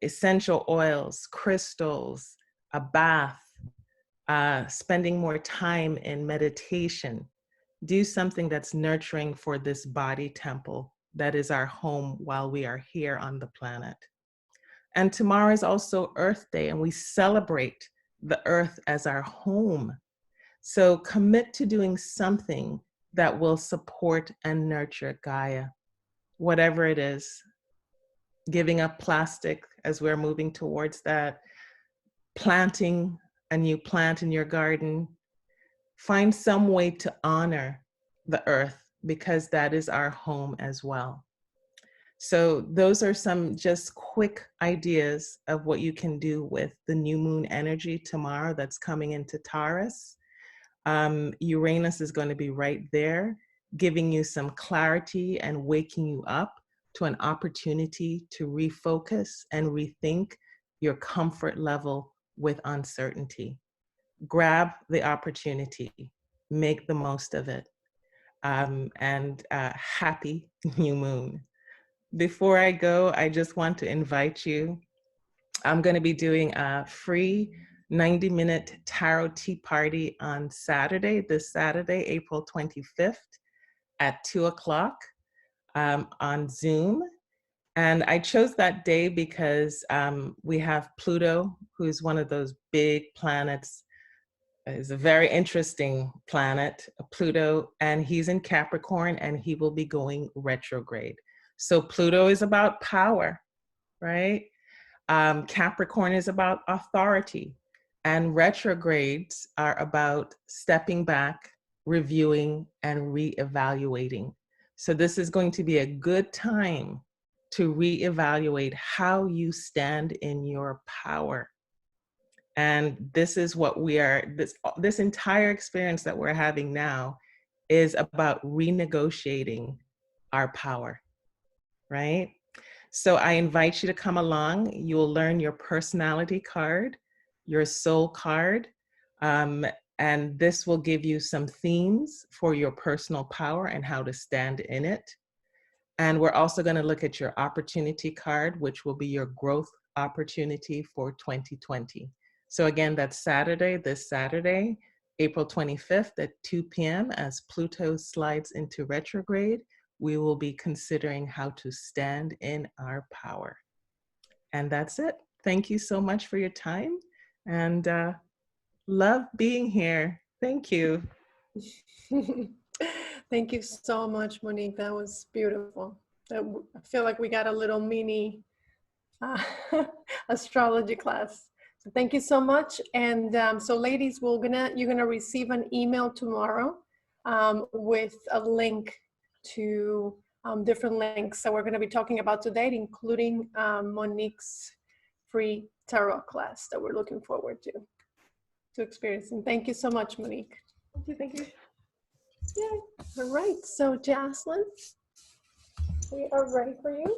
Essential oils, crystals, a bath, spending more time in meditation. Do something that's nurturing for this body temple that is our home while we are here on the planet. And tomorrow is also Earth Day, and we celebrate the earth as our home. So commit to doing something that will support and nurture Gaia, whatever it is. Giving up plastic as we're moving towards that, planting a new plant in your garden. Find some way to honor the earth, because that is our home as well. So those are some just quick ideas of what you can do with the new moon energy tomorrow that's coming into Taurus. Uranus is going to be right there, giving you some clarity and waking you up to an opportunity to refocus and rethink your comfort level with uncertainty. Grab the opportunity, make the most of it, and happy new moon. Before I go, I just want to invite you. I'm going to be doing a free 90-minute tarot tea party on Saturday, this Saturday, April 25th at 2:00 on Zoom. And I chose that day because we have Pluto, who's one of those big planets, is a very interesting planet, Pluto, and he's in Capricorn and he will be going retrograde. So Pluto is about power, right? Capricorn is about authority, and retrogrades are about stepping back, reviewing, and reevaluating. So this is going to be a good time to reevaluate how you stand in your power. And this is what we are, this entire experience that we're having now is about renegotiating our power, right? So I invite you to come along. You'll learn your personality card, your soul card, and this will give you some themes for your personal power and how to stand in it. And we're also going to look at your opportunity card, which will be your growth opportunity for 2020. So again, that's Saturday, this Saturday, April 25th at 2 p.m. as Pluto slides into retrograde. We will be considering how to stand in our power. And that's it. Thank you so much for your time, and love being here. Thank you. Thank you so much, Monique. That was beautiful. I feel like we got a little mini astrology class. So thank you so much. And so ladies, you're gonna receive an email tomorrow with a link to different links that we're going to be talking about today, including Monique's free tarot class that we're looking forward to experiencing. Thank you so much, Monique. Thank you. Yay. All right, so Jocelyn, we are ready for you.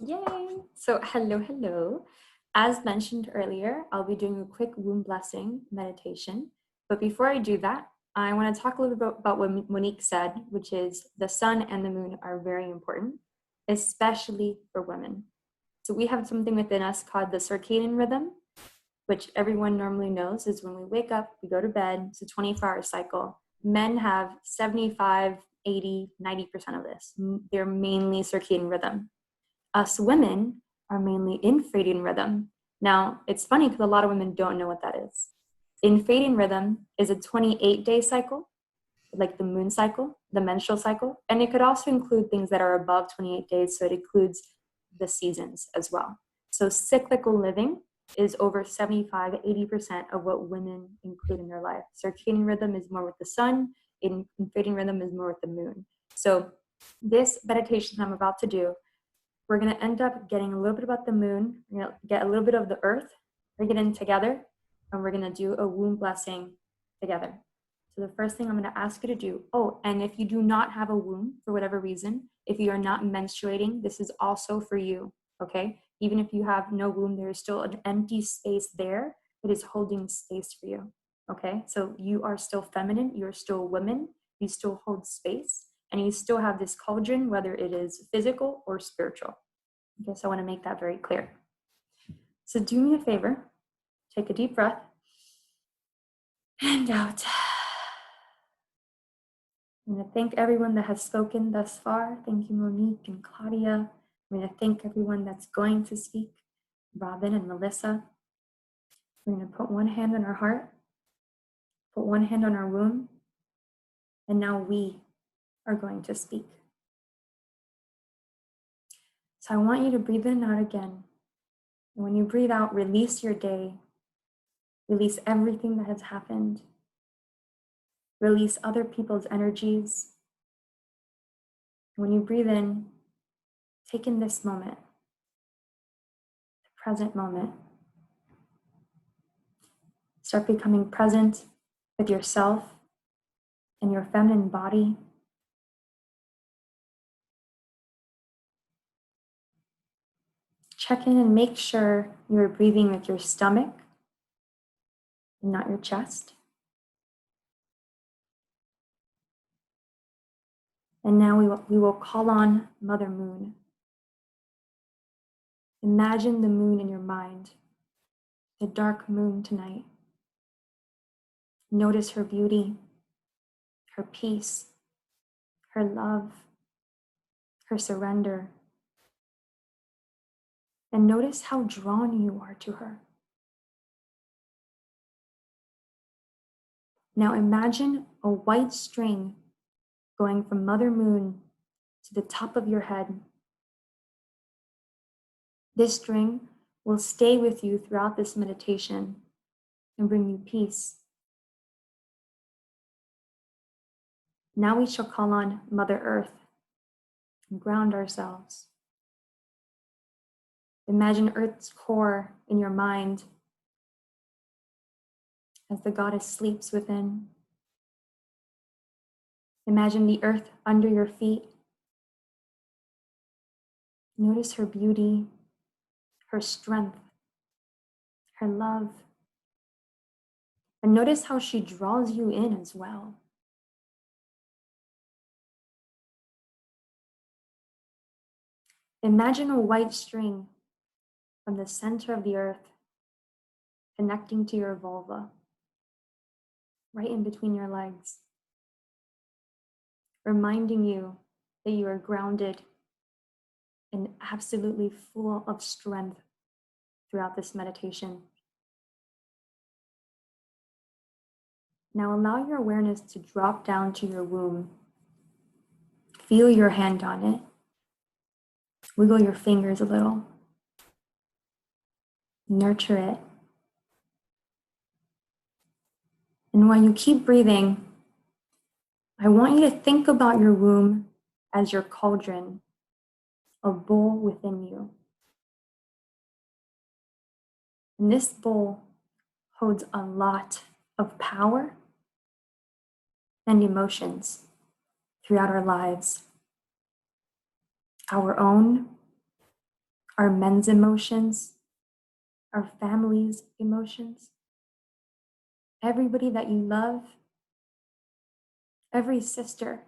Yay! So hello. As mentioned earlier, I'll be doing a quick womb blessing meditation. But before I do that, I want to talk a little bit about what Monique said, which is the sun and the moon are very important, especially for women. So we have something within us called the circadian rhythm, which everyone normally knows is when we wake up, we go to bed. It's a 24-hour cycle. Men have 75, 80, 90% of this. They're mainly circadian rhythm. Us women are mainly infradian rhythm. Now, it's funny because a lot of women don't know what that is. Infradian rhythm is a 28-day cycle, like the moon cycle, the menstrual cycle, and it could also include things that are above 28 days, so it includes the seasons as well. So cyclical living is over 75-80% of what women include in their life. Circadian rhythm is more with the sun, infradian rhythm is more with the moon. So this meditation I'm about to do, we're going to end up getting a little bit about the moon, we're going to get a little bit of the earth, we're getting together, and we're going to do a womb blessing together. So the first thing I'm going to ask you to do, and if you do not have a womb for whatever reason, if you are not menstruating, this is also for you, okay? Even if you have no womb, there is still an empty space there that is holding space for you, okay? So you are still feminine, you're still a woman, you still hold space, and you still have this cauldron, whether it is physical or spiritual. Okay, so I want to make that very clear. So do me a favor, take a deep breath, and out. I'm going to thank everyone that has spoken thus far. Thank you, Monique and Claudia. I'm going to thank everyone that's going to speak, Robin and Melissa. We're going to put one hand on our heart, put one hand on our womb, and now we are going to speak. So I want you to breathe in and out again. And when you breathe out, release your day. Release everything that has happened. Release other people's energies. When you breathe in, take in this moment, the present moment. Start becoming present with yourself and your feminine body. Check in and make sure you're breathing with your stomach and not your chest. And now we will call on Mother Moon. Imagine the moon in your mind, the dark moon tonight. Notice her beauty, her peace, her love, her surrender. And notice how drawn you are to her. Now imagine a white string going from Mother Moon to the top of your head. This string will stay with you throughout this meditation and bring you peace. Now we shall call on Mother Earth and ground ourselves. Imagine Earth's core in your mind as the goddess sleeps within. Imagine the earth under your feet. Notice her beauty, her strength, her love. And notice how she draws you in as well. Imagine a white string from the center of the earth connecting to your vulva, right in between your legs, reminding you that you are grounded and absolutely full of strength throughout this meditation. Now allow your awareness to drop down to your womb. Feel your hand on it. Wiggle your fingers a little. Nurture it. And while you keep breathing, I want you to think about your womb as your cauldron, a bowl within you. And this bowl holds a lot of power and emotions throughout our lives. Our own, our men's emotions, our family's emotions, everybody that you love, every sister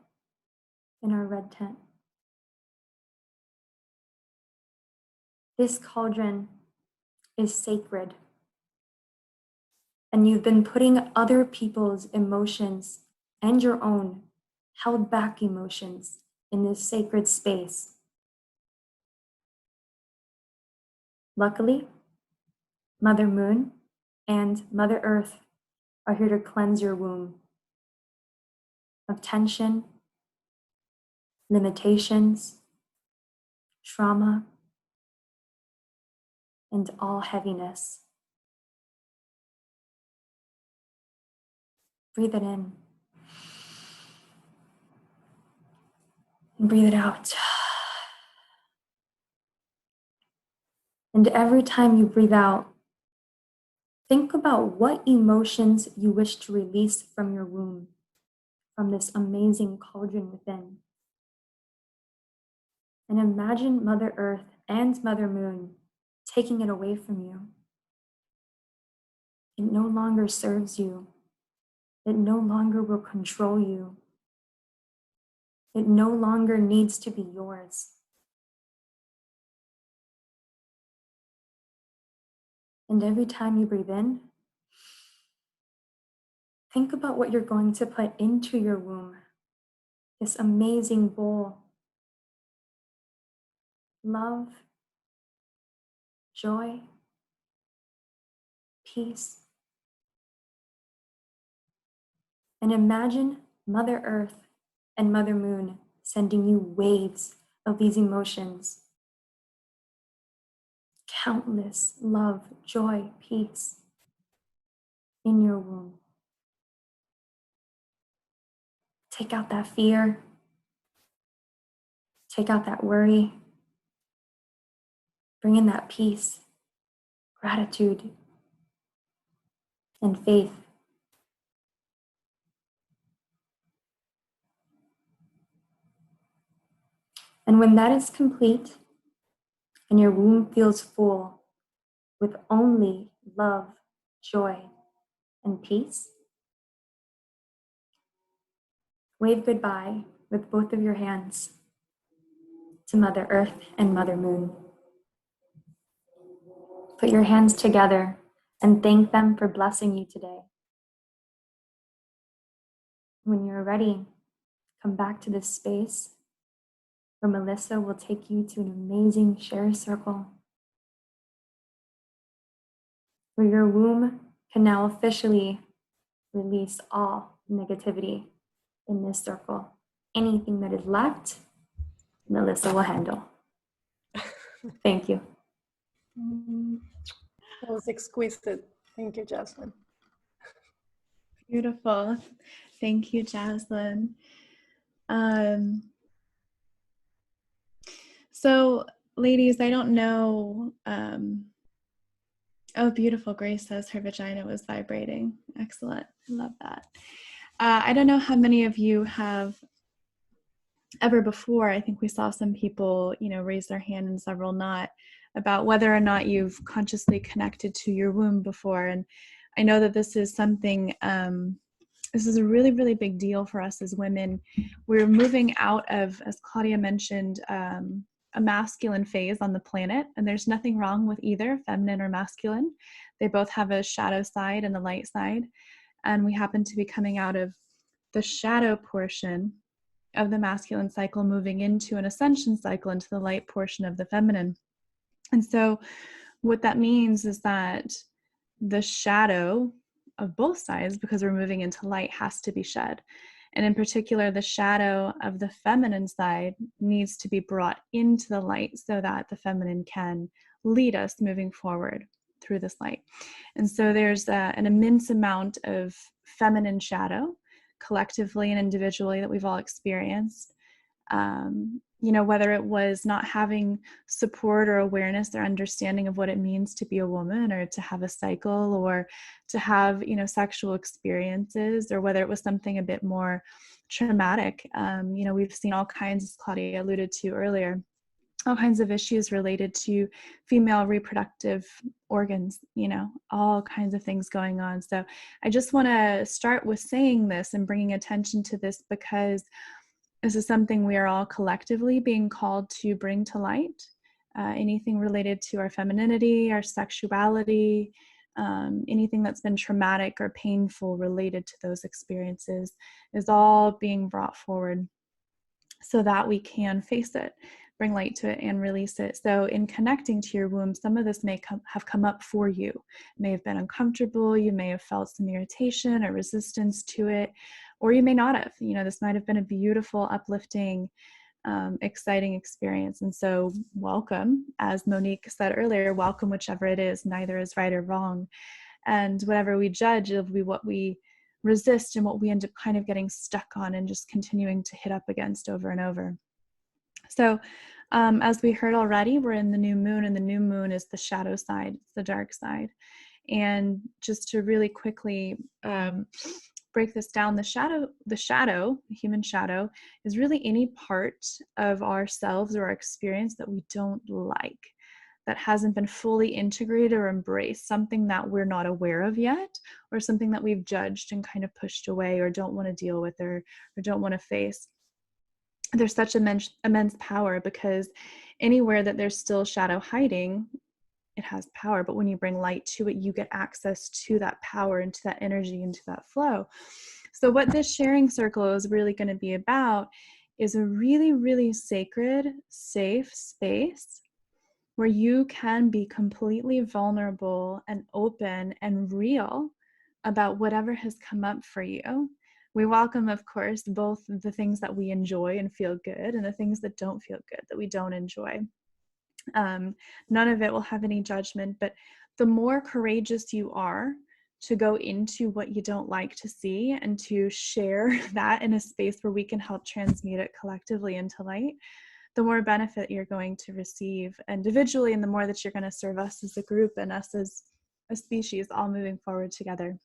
in our red tent. This cauldron is sacred, and you've been putting other people's emotions and your own held back emotions in this sacred space. Luckily, Mother Moon and Mother Earth are here to cleanse your womb of tension, limitations, trauma, and all heaviness. Breathe it in. And breathe it out. And every time you breathe out, think about what emotions you wish to release from your womb, from this amazing cauldron within. And imagine Mother Earth and Mother Moon taking it away from you. It no longer serves you. It no longer will control you. It no longer needs to be yours. And every time you breathe in, think about what you're going to put into your womb, this amazing bowl. Love, joy, peace. And imagine Mother Earth and Mother Moon sending you waves of these emotions. Countless love, joy, peace in your womb. Take out that fear. Take out that worry. Bring in that peace, gratitude, and faith. And when that is complete and your womb feels full with only love, joy, and peace, wave goodbye with both of your hands to Mother Earth and Mother Moon. Put your hands together and thank them for blessing you today. When you're ready, come back to this space where Melissa will take you to an amazing share circle where your womb can now officially release all negativity in this circle. Anything that is left, Melissa will handle. Thank you. That was exquisite. Thank you, Jasmine. Beautiful. Thank you, Jaslyn. So, ladies, I don't know. Oh, beautiful. Grace says her vagina was vibrating. Excellent. I love that. I don't know how many of you have ever before, I think we saw some people, raise their hand and several not, about whether or not you've consciously connected to your womb before. And I know that this is something, this is a really, really big deal for us as women. We're moving out of, as Claudia mentioned, a masculine phase on the planet, and there's nothing wrong with either, feminine or masculine. They both have a shadow side and a light side, and we happen to be coming out of the shadow portion of the masculine cycle, moving into an ascension cycle into the light portion of the feminine. And so what that means is that the shadow of both sides, because we're moving into light, has to be shed. And in particular, the shadow of the feminine side needs to be brought into the light so that the feminine can lead us moving forward through this light. And so there's an immense amount of feminine shadow collectively and individually that we've all experienced. Whether it was not having support or awareness or understanding of what it means to be a woman, or to have a cycle, or to have, sexual experiences, or whether it was something a bit more traumatic. We've seen all kinds, as Claudia alluded to earlier, all kinds of issues related to female reproductive organs, all kinds of things going on. So I just want to start with saying this and bringing attention to this, because this is something we are all collectively being called to bring to light. Anything related to our femininity, our sexuality, anything that's been traumatic or painful related to those experiences is all being brought forward so that we can face it, bring light to it, and release it. So in connecting to your womb, some of this may have come up for you. It may have been uncomfortable. You may have felt some irritation or resistance to it, or you may not have. This might have been a beautiful, uplifting, exciting experience. And so welcome, as Monique said earlier, welcome whichever it is. Neither is right or wrong. And whatever we judge, it'll be what we resist and what we end up kind of getting stuck on and just continuing to hit up against over and over. So as we heard already, we're in the new moon, and the new moon is the shadow side, it's the dark side. And just to really quickly break this down, the human shadow, is really any part of ourselves or our experience that we don't like, that hasn't been fully integrated or embraced, something that we're not aware of yet, or something that we've judged and kind of pushed away or don't want to deal with or don't want to face. There's such immense power, because anywhere that there's still shadow hiding, it has power. But when you bring light to it, you get access to that power, into that energy, into that flow. So what this sharing circle is really going to be about is a really, really sacred, safe space where you can be completely vulnerable and open and real about whatever has come up for you. We welcome, of course, both the things that we enjoy and feel good, and the things that don't feel good, that we don't enjoy. None of it will have any judgment, but the more courageous you are to go into what you don't like to see and to share that in a space where we can help transmute it collectively into light, the more benefit you're going to receive individually, and the more that you're going to serve us as a group and us as a species, all moving forward together.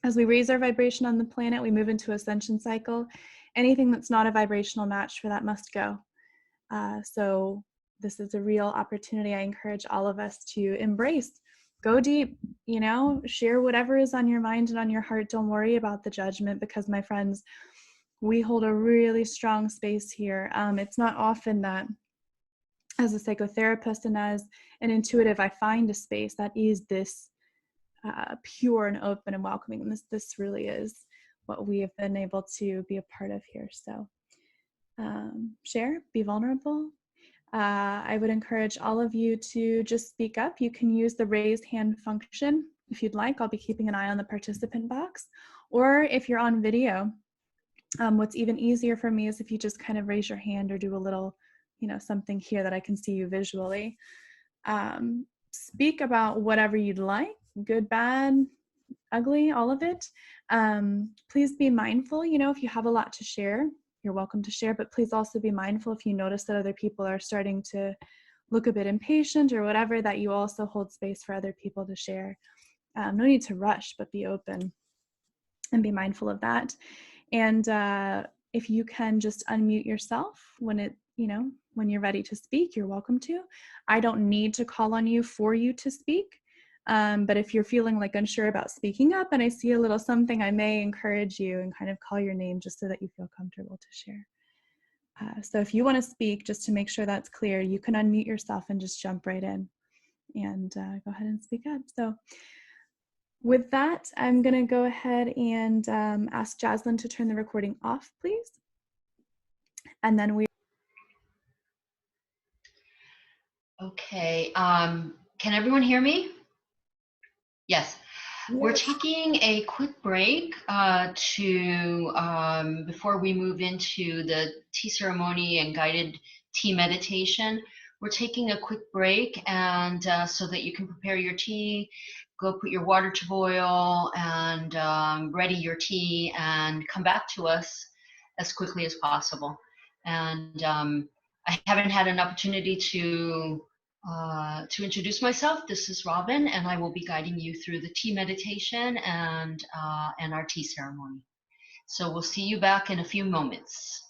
As we raise our vibration on the planet, we move into ascension cycle. Anything that's not a vibrational match for that must go. So this is a real opportunity I encourage all of us to embrace. Go deep, share whatever is on your mind and on your heart. Don't worry about the judgment, because, my friends, we hold a really strong space here. It's not often that, as a psychotherapist and as an intuitive, I find a space that is this pure and open and welcoming. And this really is what we have been able to be a part of here. So share, be vulnerable. I would encourage all of you to just speak up. You can use the raise hand function if you'd like. I'll be keeping an eye on the participant box, Or if you're on video, what's even easier for me is if you just kind of raise your hand or do a little, something here that I can see you visually. Speak about whatever you'd like, good, bad, ugly, all of it. Please be mindful, if you have a lot to share, you're welcome to share, but please also be mindful if you notice that other people are starting to look a bit impatient or whatever, that you also hold space for other people to share. No need to rush, but be open and be mindful of that. And if you can just unmute yourself when when you're ready to speak, you're welcome to. I don't need to call on you for you to speak. But if you're feeling like unsure about speaking up and I see a little something, I may encourage you and kind of call your name just so that you feel comfortable to share. So if you want to speak, just to make sure that's clear, you can unmute yourself and just jump right in and go ahead and speak up. So with that, I'm going to go ahead and ask Jaslyn to turn the recording off, please. And then we... Okay, can everyone hear me? Yes. We're taking a quick break before we move into the tea ceremony and guided tea meditation. We're taking a quick break and so that you can prepare your tea, go put your water to boil and ready your tea and come back to us as quickly as possible. And I haven't had an opportunity to introduce myself. This is Robin, and I will be guiding you through the tea meditation and our tea ceremony. So we'll see you back in a few moments.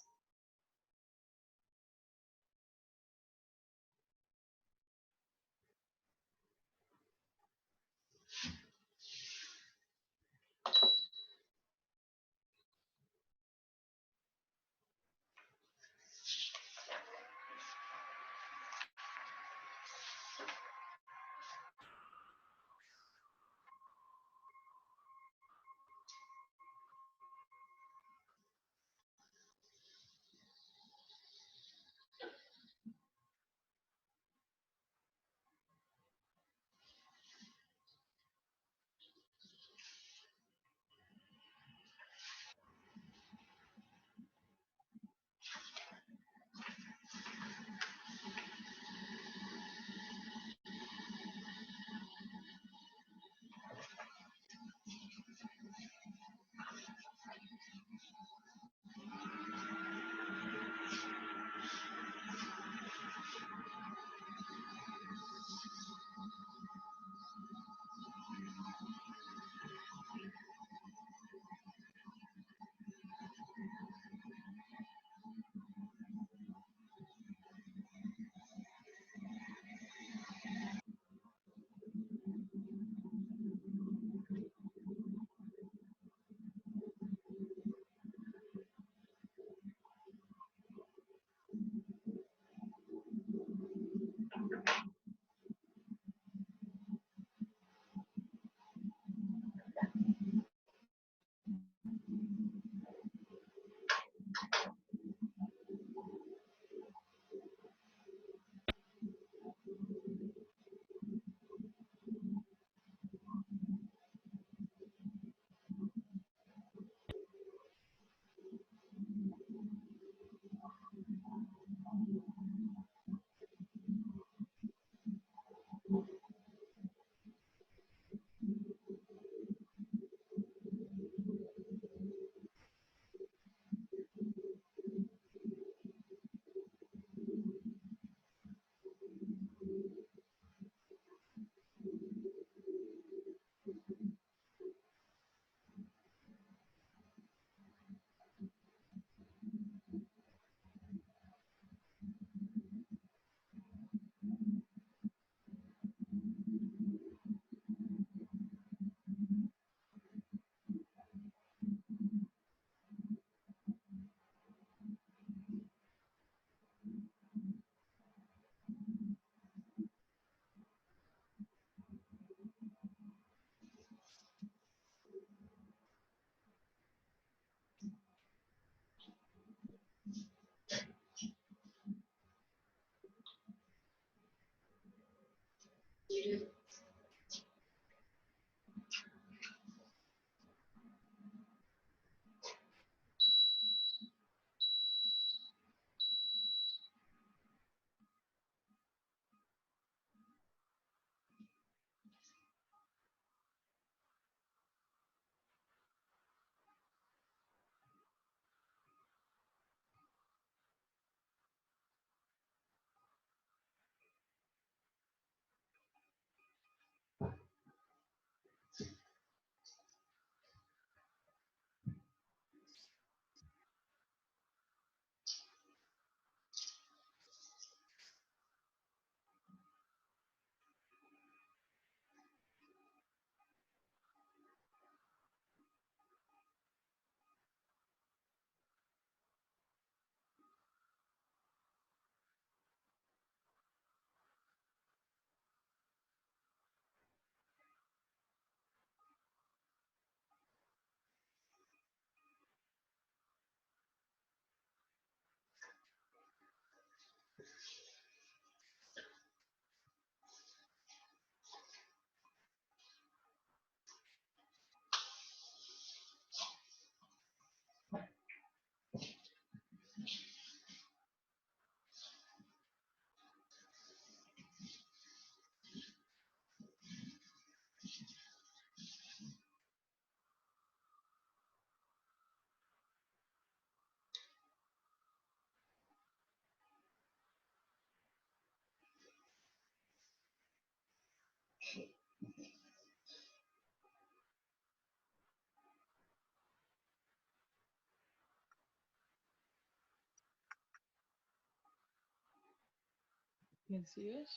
You see it?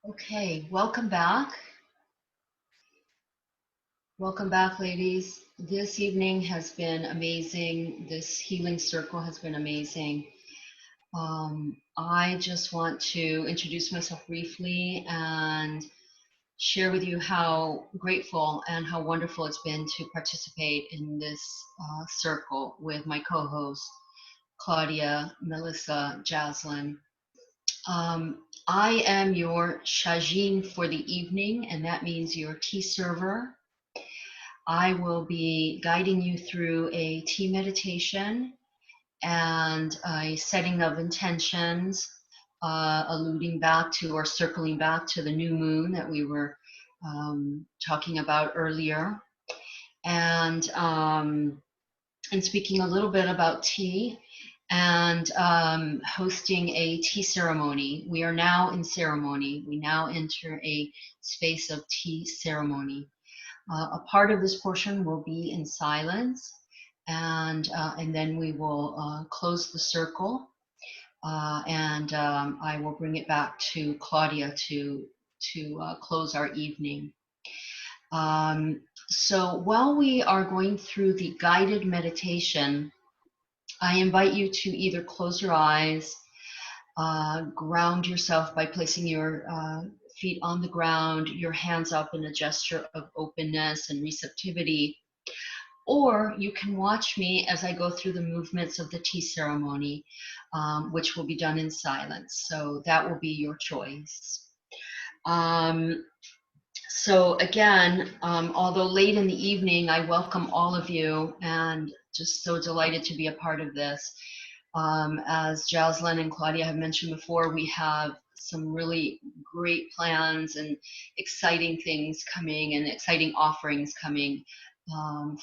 Okay, welcome back. Welcome back, ladies. This evening has been amazing. This healing circle has been amazing. I just want to introduce myself briefly and share with you how grateful and how wonderful it's been to participate in this circle with my co-hosts, Claudia, Melissa, Jaslyn. I am your Shajin for the evening, and that means your tea server. I will be guiding you through a tea meditation and a setting of intentions, alluding back to or circling back to the new moon that we were talking about earlier, and speaking a little bit about tea and hosting a tea ceremony. We are now in ceremony. We now enter a space of tea ceremony. A part of this portion will be in silence, and then we will close the circle, and I will bring it back to Claudia to close our evening. So while we are going through the guided meditation, I invite you to either close your eyes, ground yourself by placing your feet on the ground, your hands up in a gesture of openness and receptivity, or you can watch me as I go through the movements of the tea ceremony, which will be done in silence. So that will be your choice. So again, although late in the evening, I welcome all of you and just so delighted to be a part of this. As Jaslyn and Claudia have mentioned before, we have some really great plans and exciting things coming and exciting offerings coming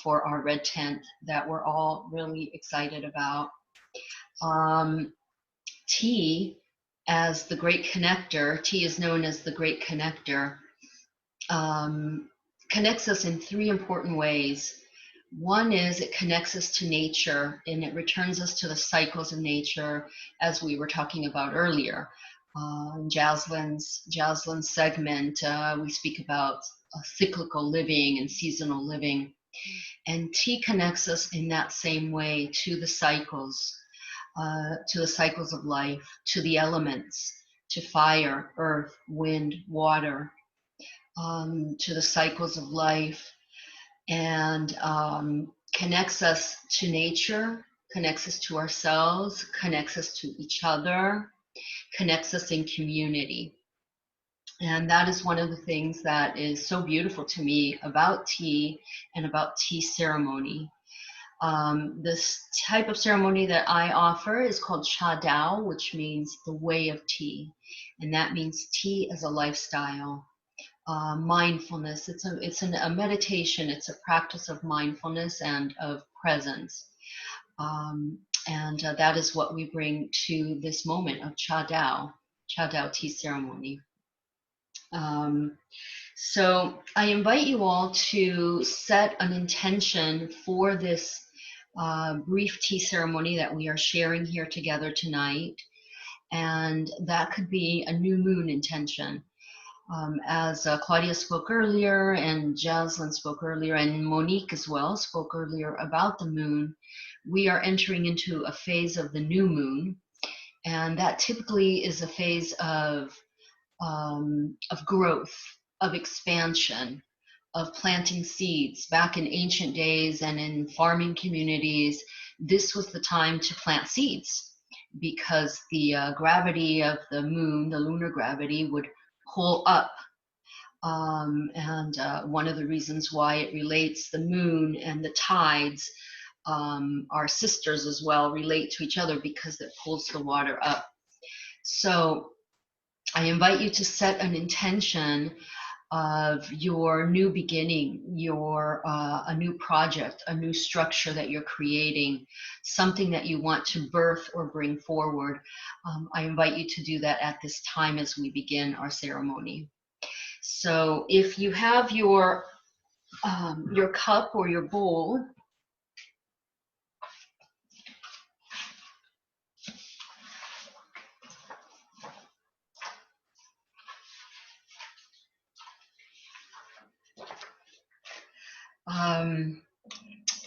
for our Red Tent that we're all really excited about. Tea, as the great connector, tea is known as the great connector, connects us in three important ways. One is it connects us to nature, and it returns us to the cycles of nature, as we were talking about earlier. In Jaslyn's segment, we speak about cyclical living and seasonal living. And tea connects us in that same way to the cycles of life, to the elements, to fire, earth, wind, water, to the cycles of life, and connects us to nature, connects us to ourselves, connects us to each other, connects us in community. And that is one of the things that is so beautiful to me about tea and about tea ceremony. This type of ceremony that I offer is called Cha Dao, which means the way of tea. And that means tea as a lifestyle. Mindfulness, it's a meditation, it's a practice of mindfulness and of presence. And that is what we bring to this moment of Cha Dao tea ceremony. So I invite you all to set an intention for this brief tea ceremony that we are sharing here together tonight. And that could be a new moon intention. As Claudia spoke earlier, and Jaslyn spoke earlier, and Monique as well spoke earlier about the moon, we are entering into a phase of the new moon. And that typically is a phase of growth, of expansion, of planting seeds. Back in ancient days and in farming communities, this was the time to plant seeds because the gravity of the moon, the lunar gravity, would pull up. And one of the reasons why it relates, the moon and the tides are sisters as well, relate to each other because it pulls the water up. So I invite you to set an intention of your new beginning, your a new project, a new structure that you're creating, something that you want to birth or bring forward. I invite you to do that at this time as we begin our ceremony. So if you have your cup or your bowl,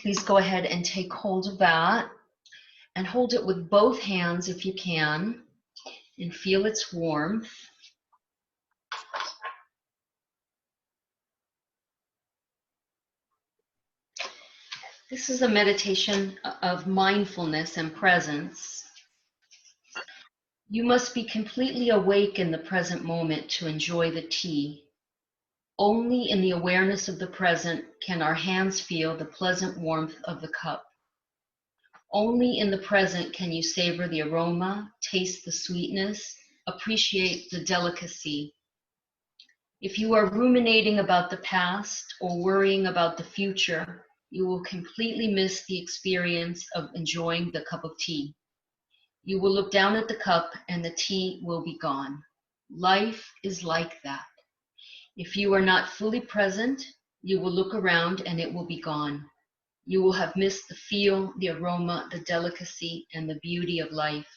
please go ahead and take hold of that and hold it with both hands if you can, and feel its warmth. This is a meditation of mindfulness and presence. You must be completely awake in the present moment to enjoy the tea. Only in the awareness of the present can our hands feel the pleasant warmth of the cup. Only in the present can you savor the aroma, taste the sweetness, appreciate the delicacy. If you are ruminating about the past or worrying about the future, you will completely miss the experience of enjoying the cup of tea. You will look down at the cup and the tea will be gone. Life is like that. If you are not fully present, you will look around and it will be gone. You will have missed the feel, the aroma, the delicacy, and the beauty of life.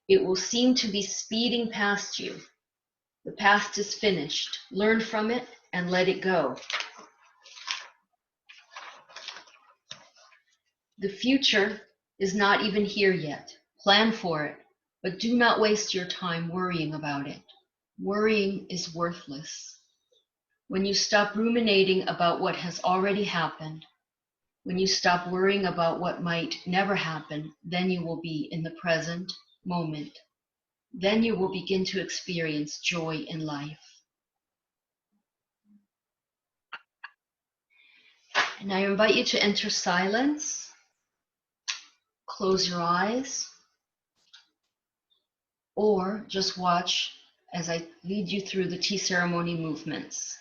It will seem to be speeding past you. The past is finished. Learn from it and let it go. The future is not even here yet. Plan for it, but do not waste your time worrying about it. Worrying is worthless. When you stop ruminating about what has already happened, when you stop worrying about what might never happen, then you will be in the present moment. Then you will begin to experience joy in life. And I invite you to enter silence. Close your eyes, or just watch as I lead you through the tea ceremony movements.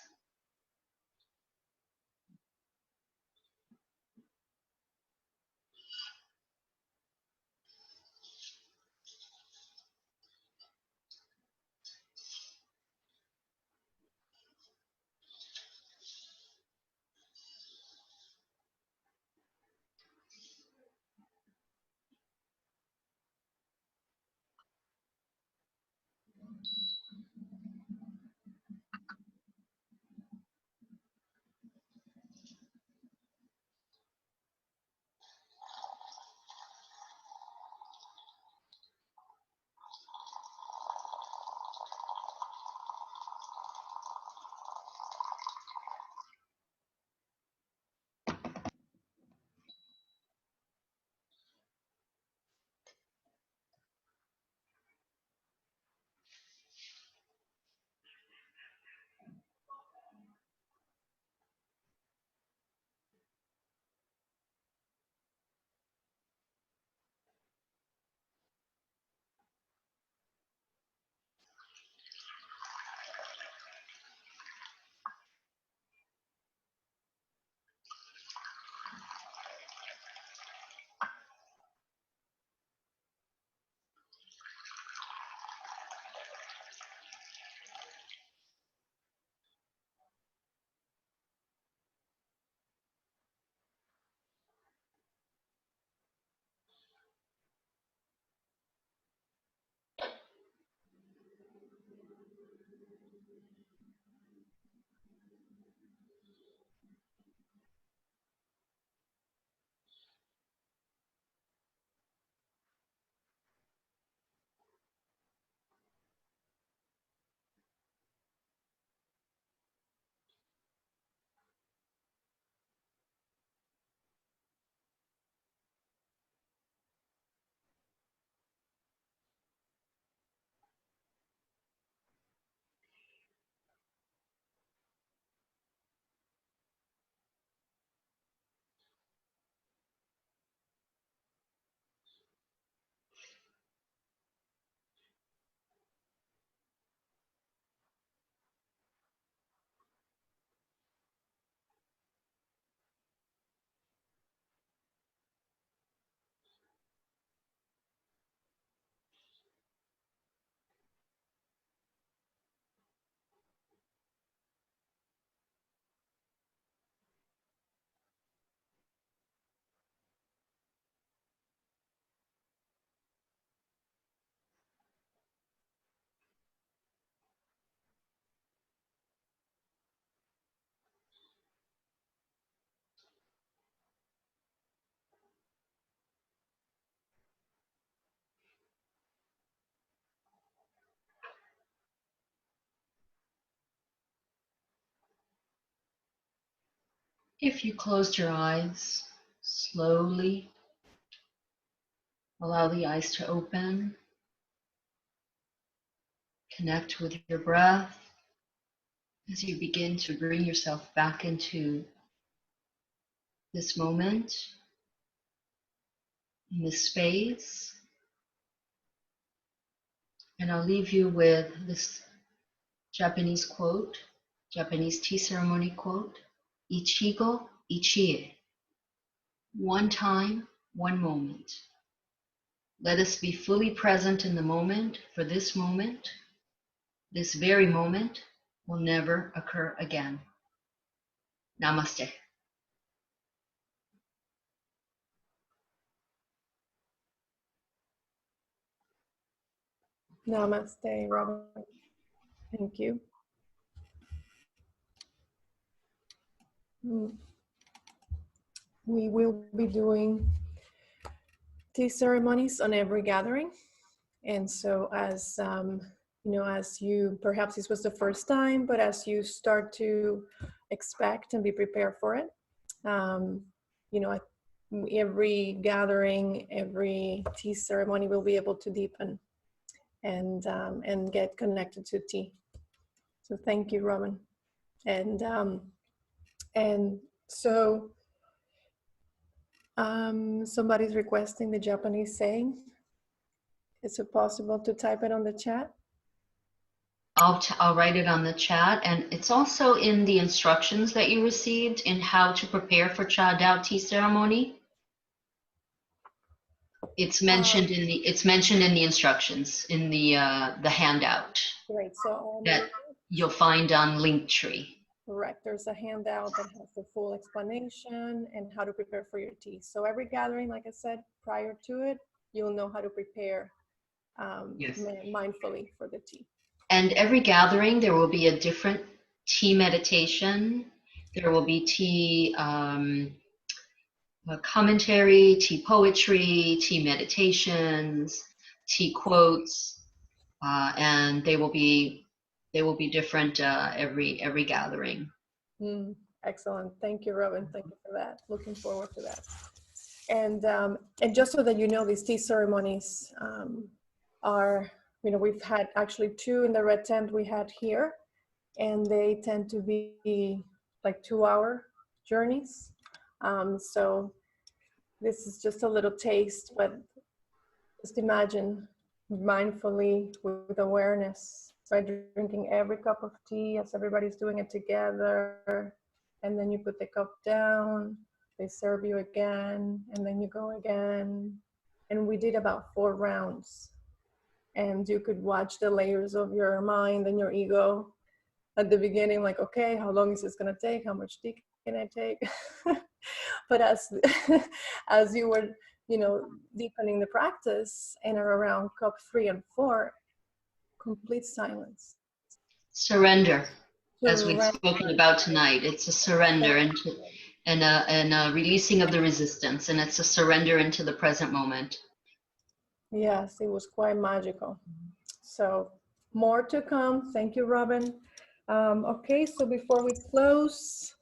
If you closed your eyes, slowly allow the eyes to open. Connect with your breath as you begin to bring yourself back into this moment, in this space. And I'll leave you with this Japanese quote, Japanese tea ceremony quote, Ichigo Ichie. One time, one moment. Let us be fully present in the moment, for this moment, this very moment, will never occur again. Namaste. Namaste, Robin. Thank you. We will be doing tea ceremonies on every gathering. And so as, you know, as you, perhaps this was the first time, but as you start to expect and be prepared for it, you know, every gathering, every tea ceremony will be able to deepen and get connected to tea. So thank you, Robin. And so somebody's requesting the Japanese saying. Is it possible to type it on the chat? I'll write it on the chat, and it's also in the instructions that you received in how to prepare for Cha Dao tea ceremony. It's mentioned in the instructions in the handout Great. So that you'll find on Linktree. correct. There's a handout that has the full explanation and how to prepare for your tea. So every gathering, like I said, prior to it, you'll know how to prepare Yes. mindfully for the tea. And every gathering, there will be a different tea meditation. There will be tea commentary, tea poetry, tea meditations, tea quotes, and they will be different every gathering. Excellent. Thank you, Robin. Thank you for that. Looking forward to that. And just so that you know, these tea ceremonies are, you know, we've had actually 2 in the red tent we had here, and they tend to be like 2-hour journeys. So this is just a little taste, but just imagine mindfully with awareness, by drinking every cup of tea as everybody's doing it together, and then you put the cup down, they serve you again, and then you go again. And we did about 4 rounds. And you could watch the layers of your mind and your ego at the beginning, like, okay, how long is this gonna take? How much tea can I take? But as you were, you know, deepening the practice and are around cup 3 and 4, complete silence. Surrender, as we've spoken about tonight. It's a surrender and a releasing of the resistance, and it's a surrender into the present moment. Yes, it was quite magical. So more to come. Thank you, Robin. Okay, so before we close,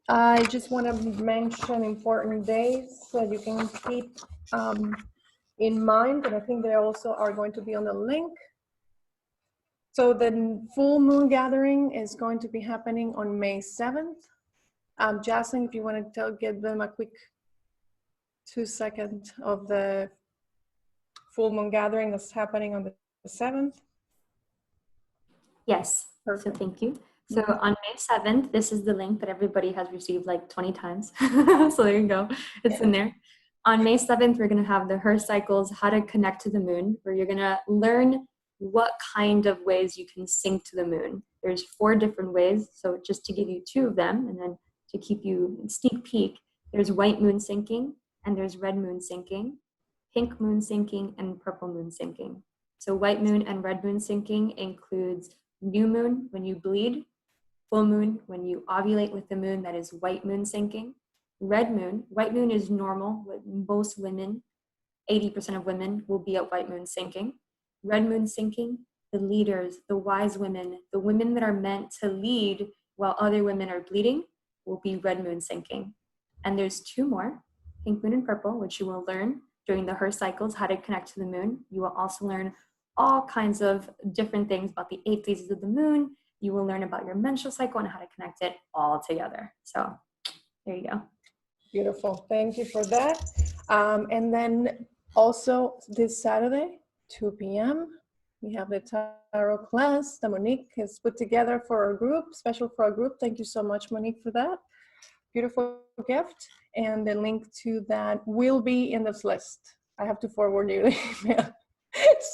I just want to mention important days so you can keep in mind, and I think they also are going to be on the link. So the full moon gathering is going to be happening on May 7th. Jaslyn, if you want to give them a quick 2 seconds of the full moon gathering that's happening on the 7th. Yes, Perfect. so thank you. So on May 7th, this is the link that everybody has received like 20 times. So there you go, it's in there. On May 7th, we're gonna have the Her Cycles, How to Connect to the Moon, where you're gonna learn what kind of ways you can sync to the moon. There's 4 different ways, so just to give you 2 of them, and then to keep you sneak peek, there's white moon syncing, and there's red moon syncing, pink moon syncing, and purple moon syncing. So white moon and red moon syncing includes new moon when you bleed, full moon when you ovulate with the moon, that is white moon syncing. Red moon, white moon is normal with most women, 80% of women will be at white moon syncing. Red moon syncing, the leaders, the wise women, the women that are meant to lead while other women are bleeding, will be red moon syncing. And there's 2 more, pink moon and purple, which you will learn during the her cycles, how to connect to the moon. You will also learn all kinds of different things about the 8 phases of the moon. You will learn about your menstrual cycle and how to connect it all together. So there you go. Beautiful. Thank you for that. And then also this Saturday, 2 p.m., we have the tarot class that Monique has put together for our group, special for our group. Thank you so much, Monique, for that. Beautiful gift. And the link to that will be in this list. I have to forward you the email.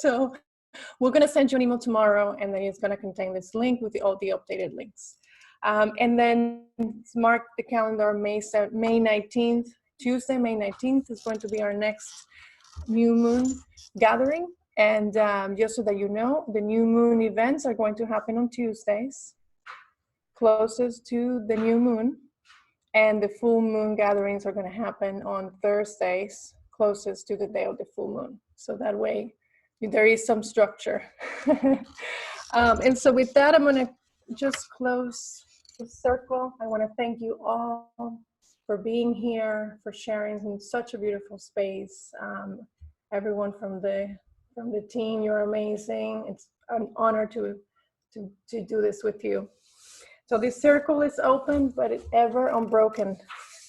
So we're going to send you an email tomorrow, and then it's going to contain this link with all the updated links. And then mark the calendar, May 19th, Tuesday, May 19th is going to be our next new moon gathering. And just so that you know, the new moon events are going to happen on Tuesdays, closest to the new moon. And the full moon gatherings are going to happen on Thursdays, closest to the day of the full moon. So that way there is some structure. And so with that, I'm going to just close the circle. I want to thank you all for being here, for sharing in such a beautiful space. Everyone from the team, you're amazing. It's an honor to do this with you. So this circle is open, but it's ever unbroken.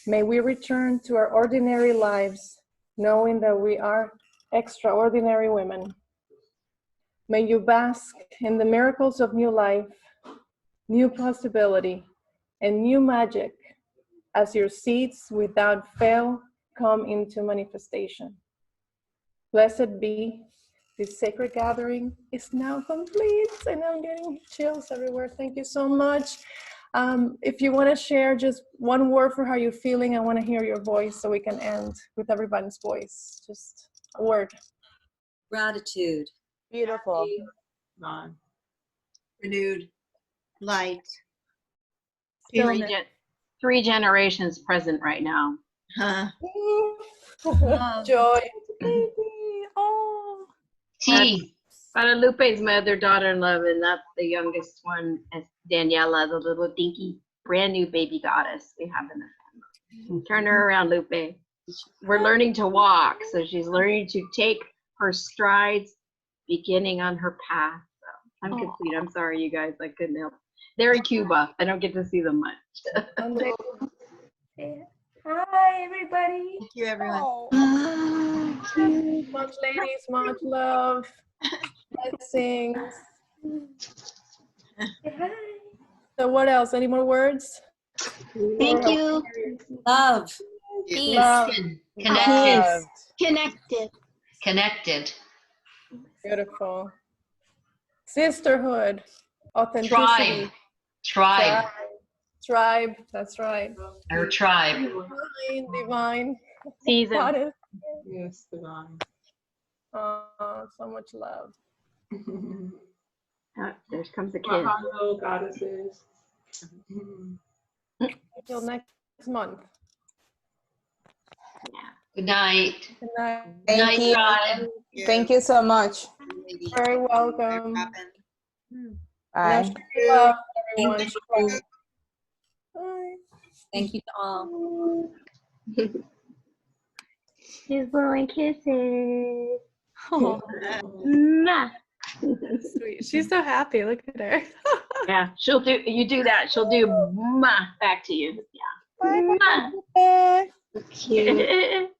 May we return to our ordinary lives, knowing that we are extraordinary women. May you bask in the miracles of new life, new possibility, and new magic as your seeds without fail come into manifestation. Blessed be. This sacred gathering is now complete, and I'm getting chills everywhere. Thank you so much. If you want to share just one word for how you're feeling, I want to hear your voice so we can end with everybody's voice. Just a word. Gratitude. Beautiful. Renewed. Light. Three generations present right now. Huh. Joy. Oh. T. Guadalupe's my other daughter-in-law, and that's the youngest one, as Daniela, the little dinky, brand new baby goddess we have in the family. Turn her around, Lupe. We're learning to walk, so she's learning to take her strides, beginning on her path. So I'm complete. I'm sorry, you guys. I couldn't help. They're in Cuba. I don't get to see them much. Hi, everybody. Thank you, everyone. Much ladies, much love. Blessings. Hi. So what else? Any more words? Thank you. Love. Peace. Love. Connected. Connected. Connected. Beautiful. Sisterhood. Authenticity. Tribe. Tribe. That's right. Our tribe. Divine. Season. Goddess. Yes, divine. Oh, so much love. There comes a kid. Mahalo, goddesses. Until next month. Good night. Good night. Good night, Thank you. tribe. Thank you so much. Very welcome. Bye. Love, everyone. Thank you. Bye. Thank you to all. She's blowing kisses. Oh, Mwah. sweet. She's so happy. Look at her. Yeah, she'll do. You do that. She'll do back to you. Yeah. Cute.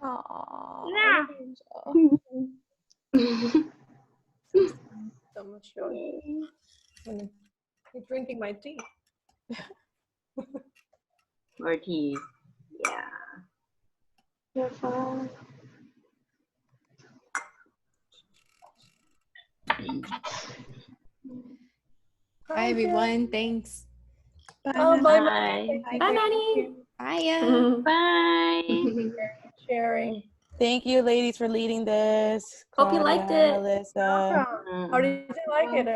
Aww. Yeah. Angel. So much joy. You're drinking my tea. More tea. Yeah. Bye, everyone. Thanks. Oh, bye. Bye. Bye, Maddie. Bye. Bye. Sharing. Thank you, ladies, for leading this. Hope you liked Claudia, it. Melissa. How did you like it?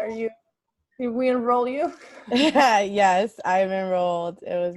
Did we enroll you? Yes, I'm enrolled. It was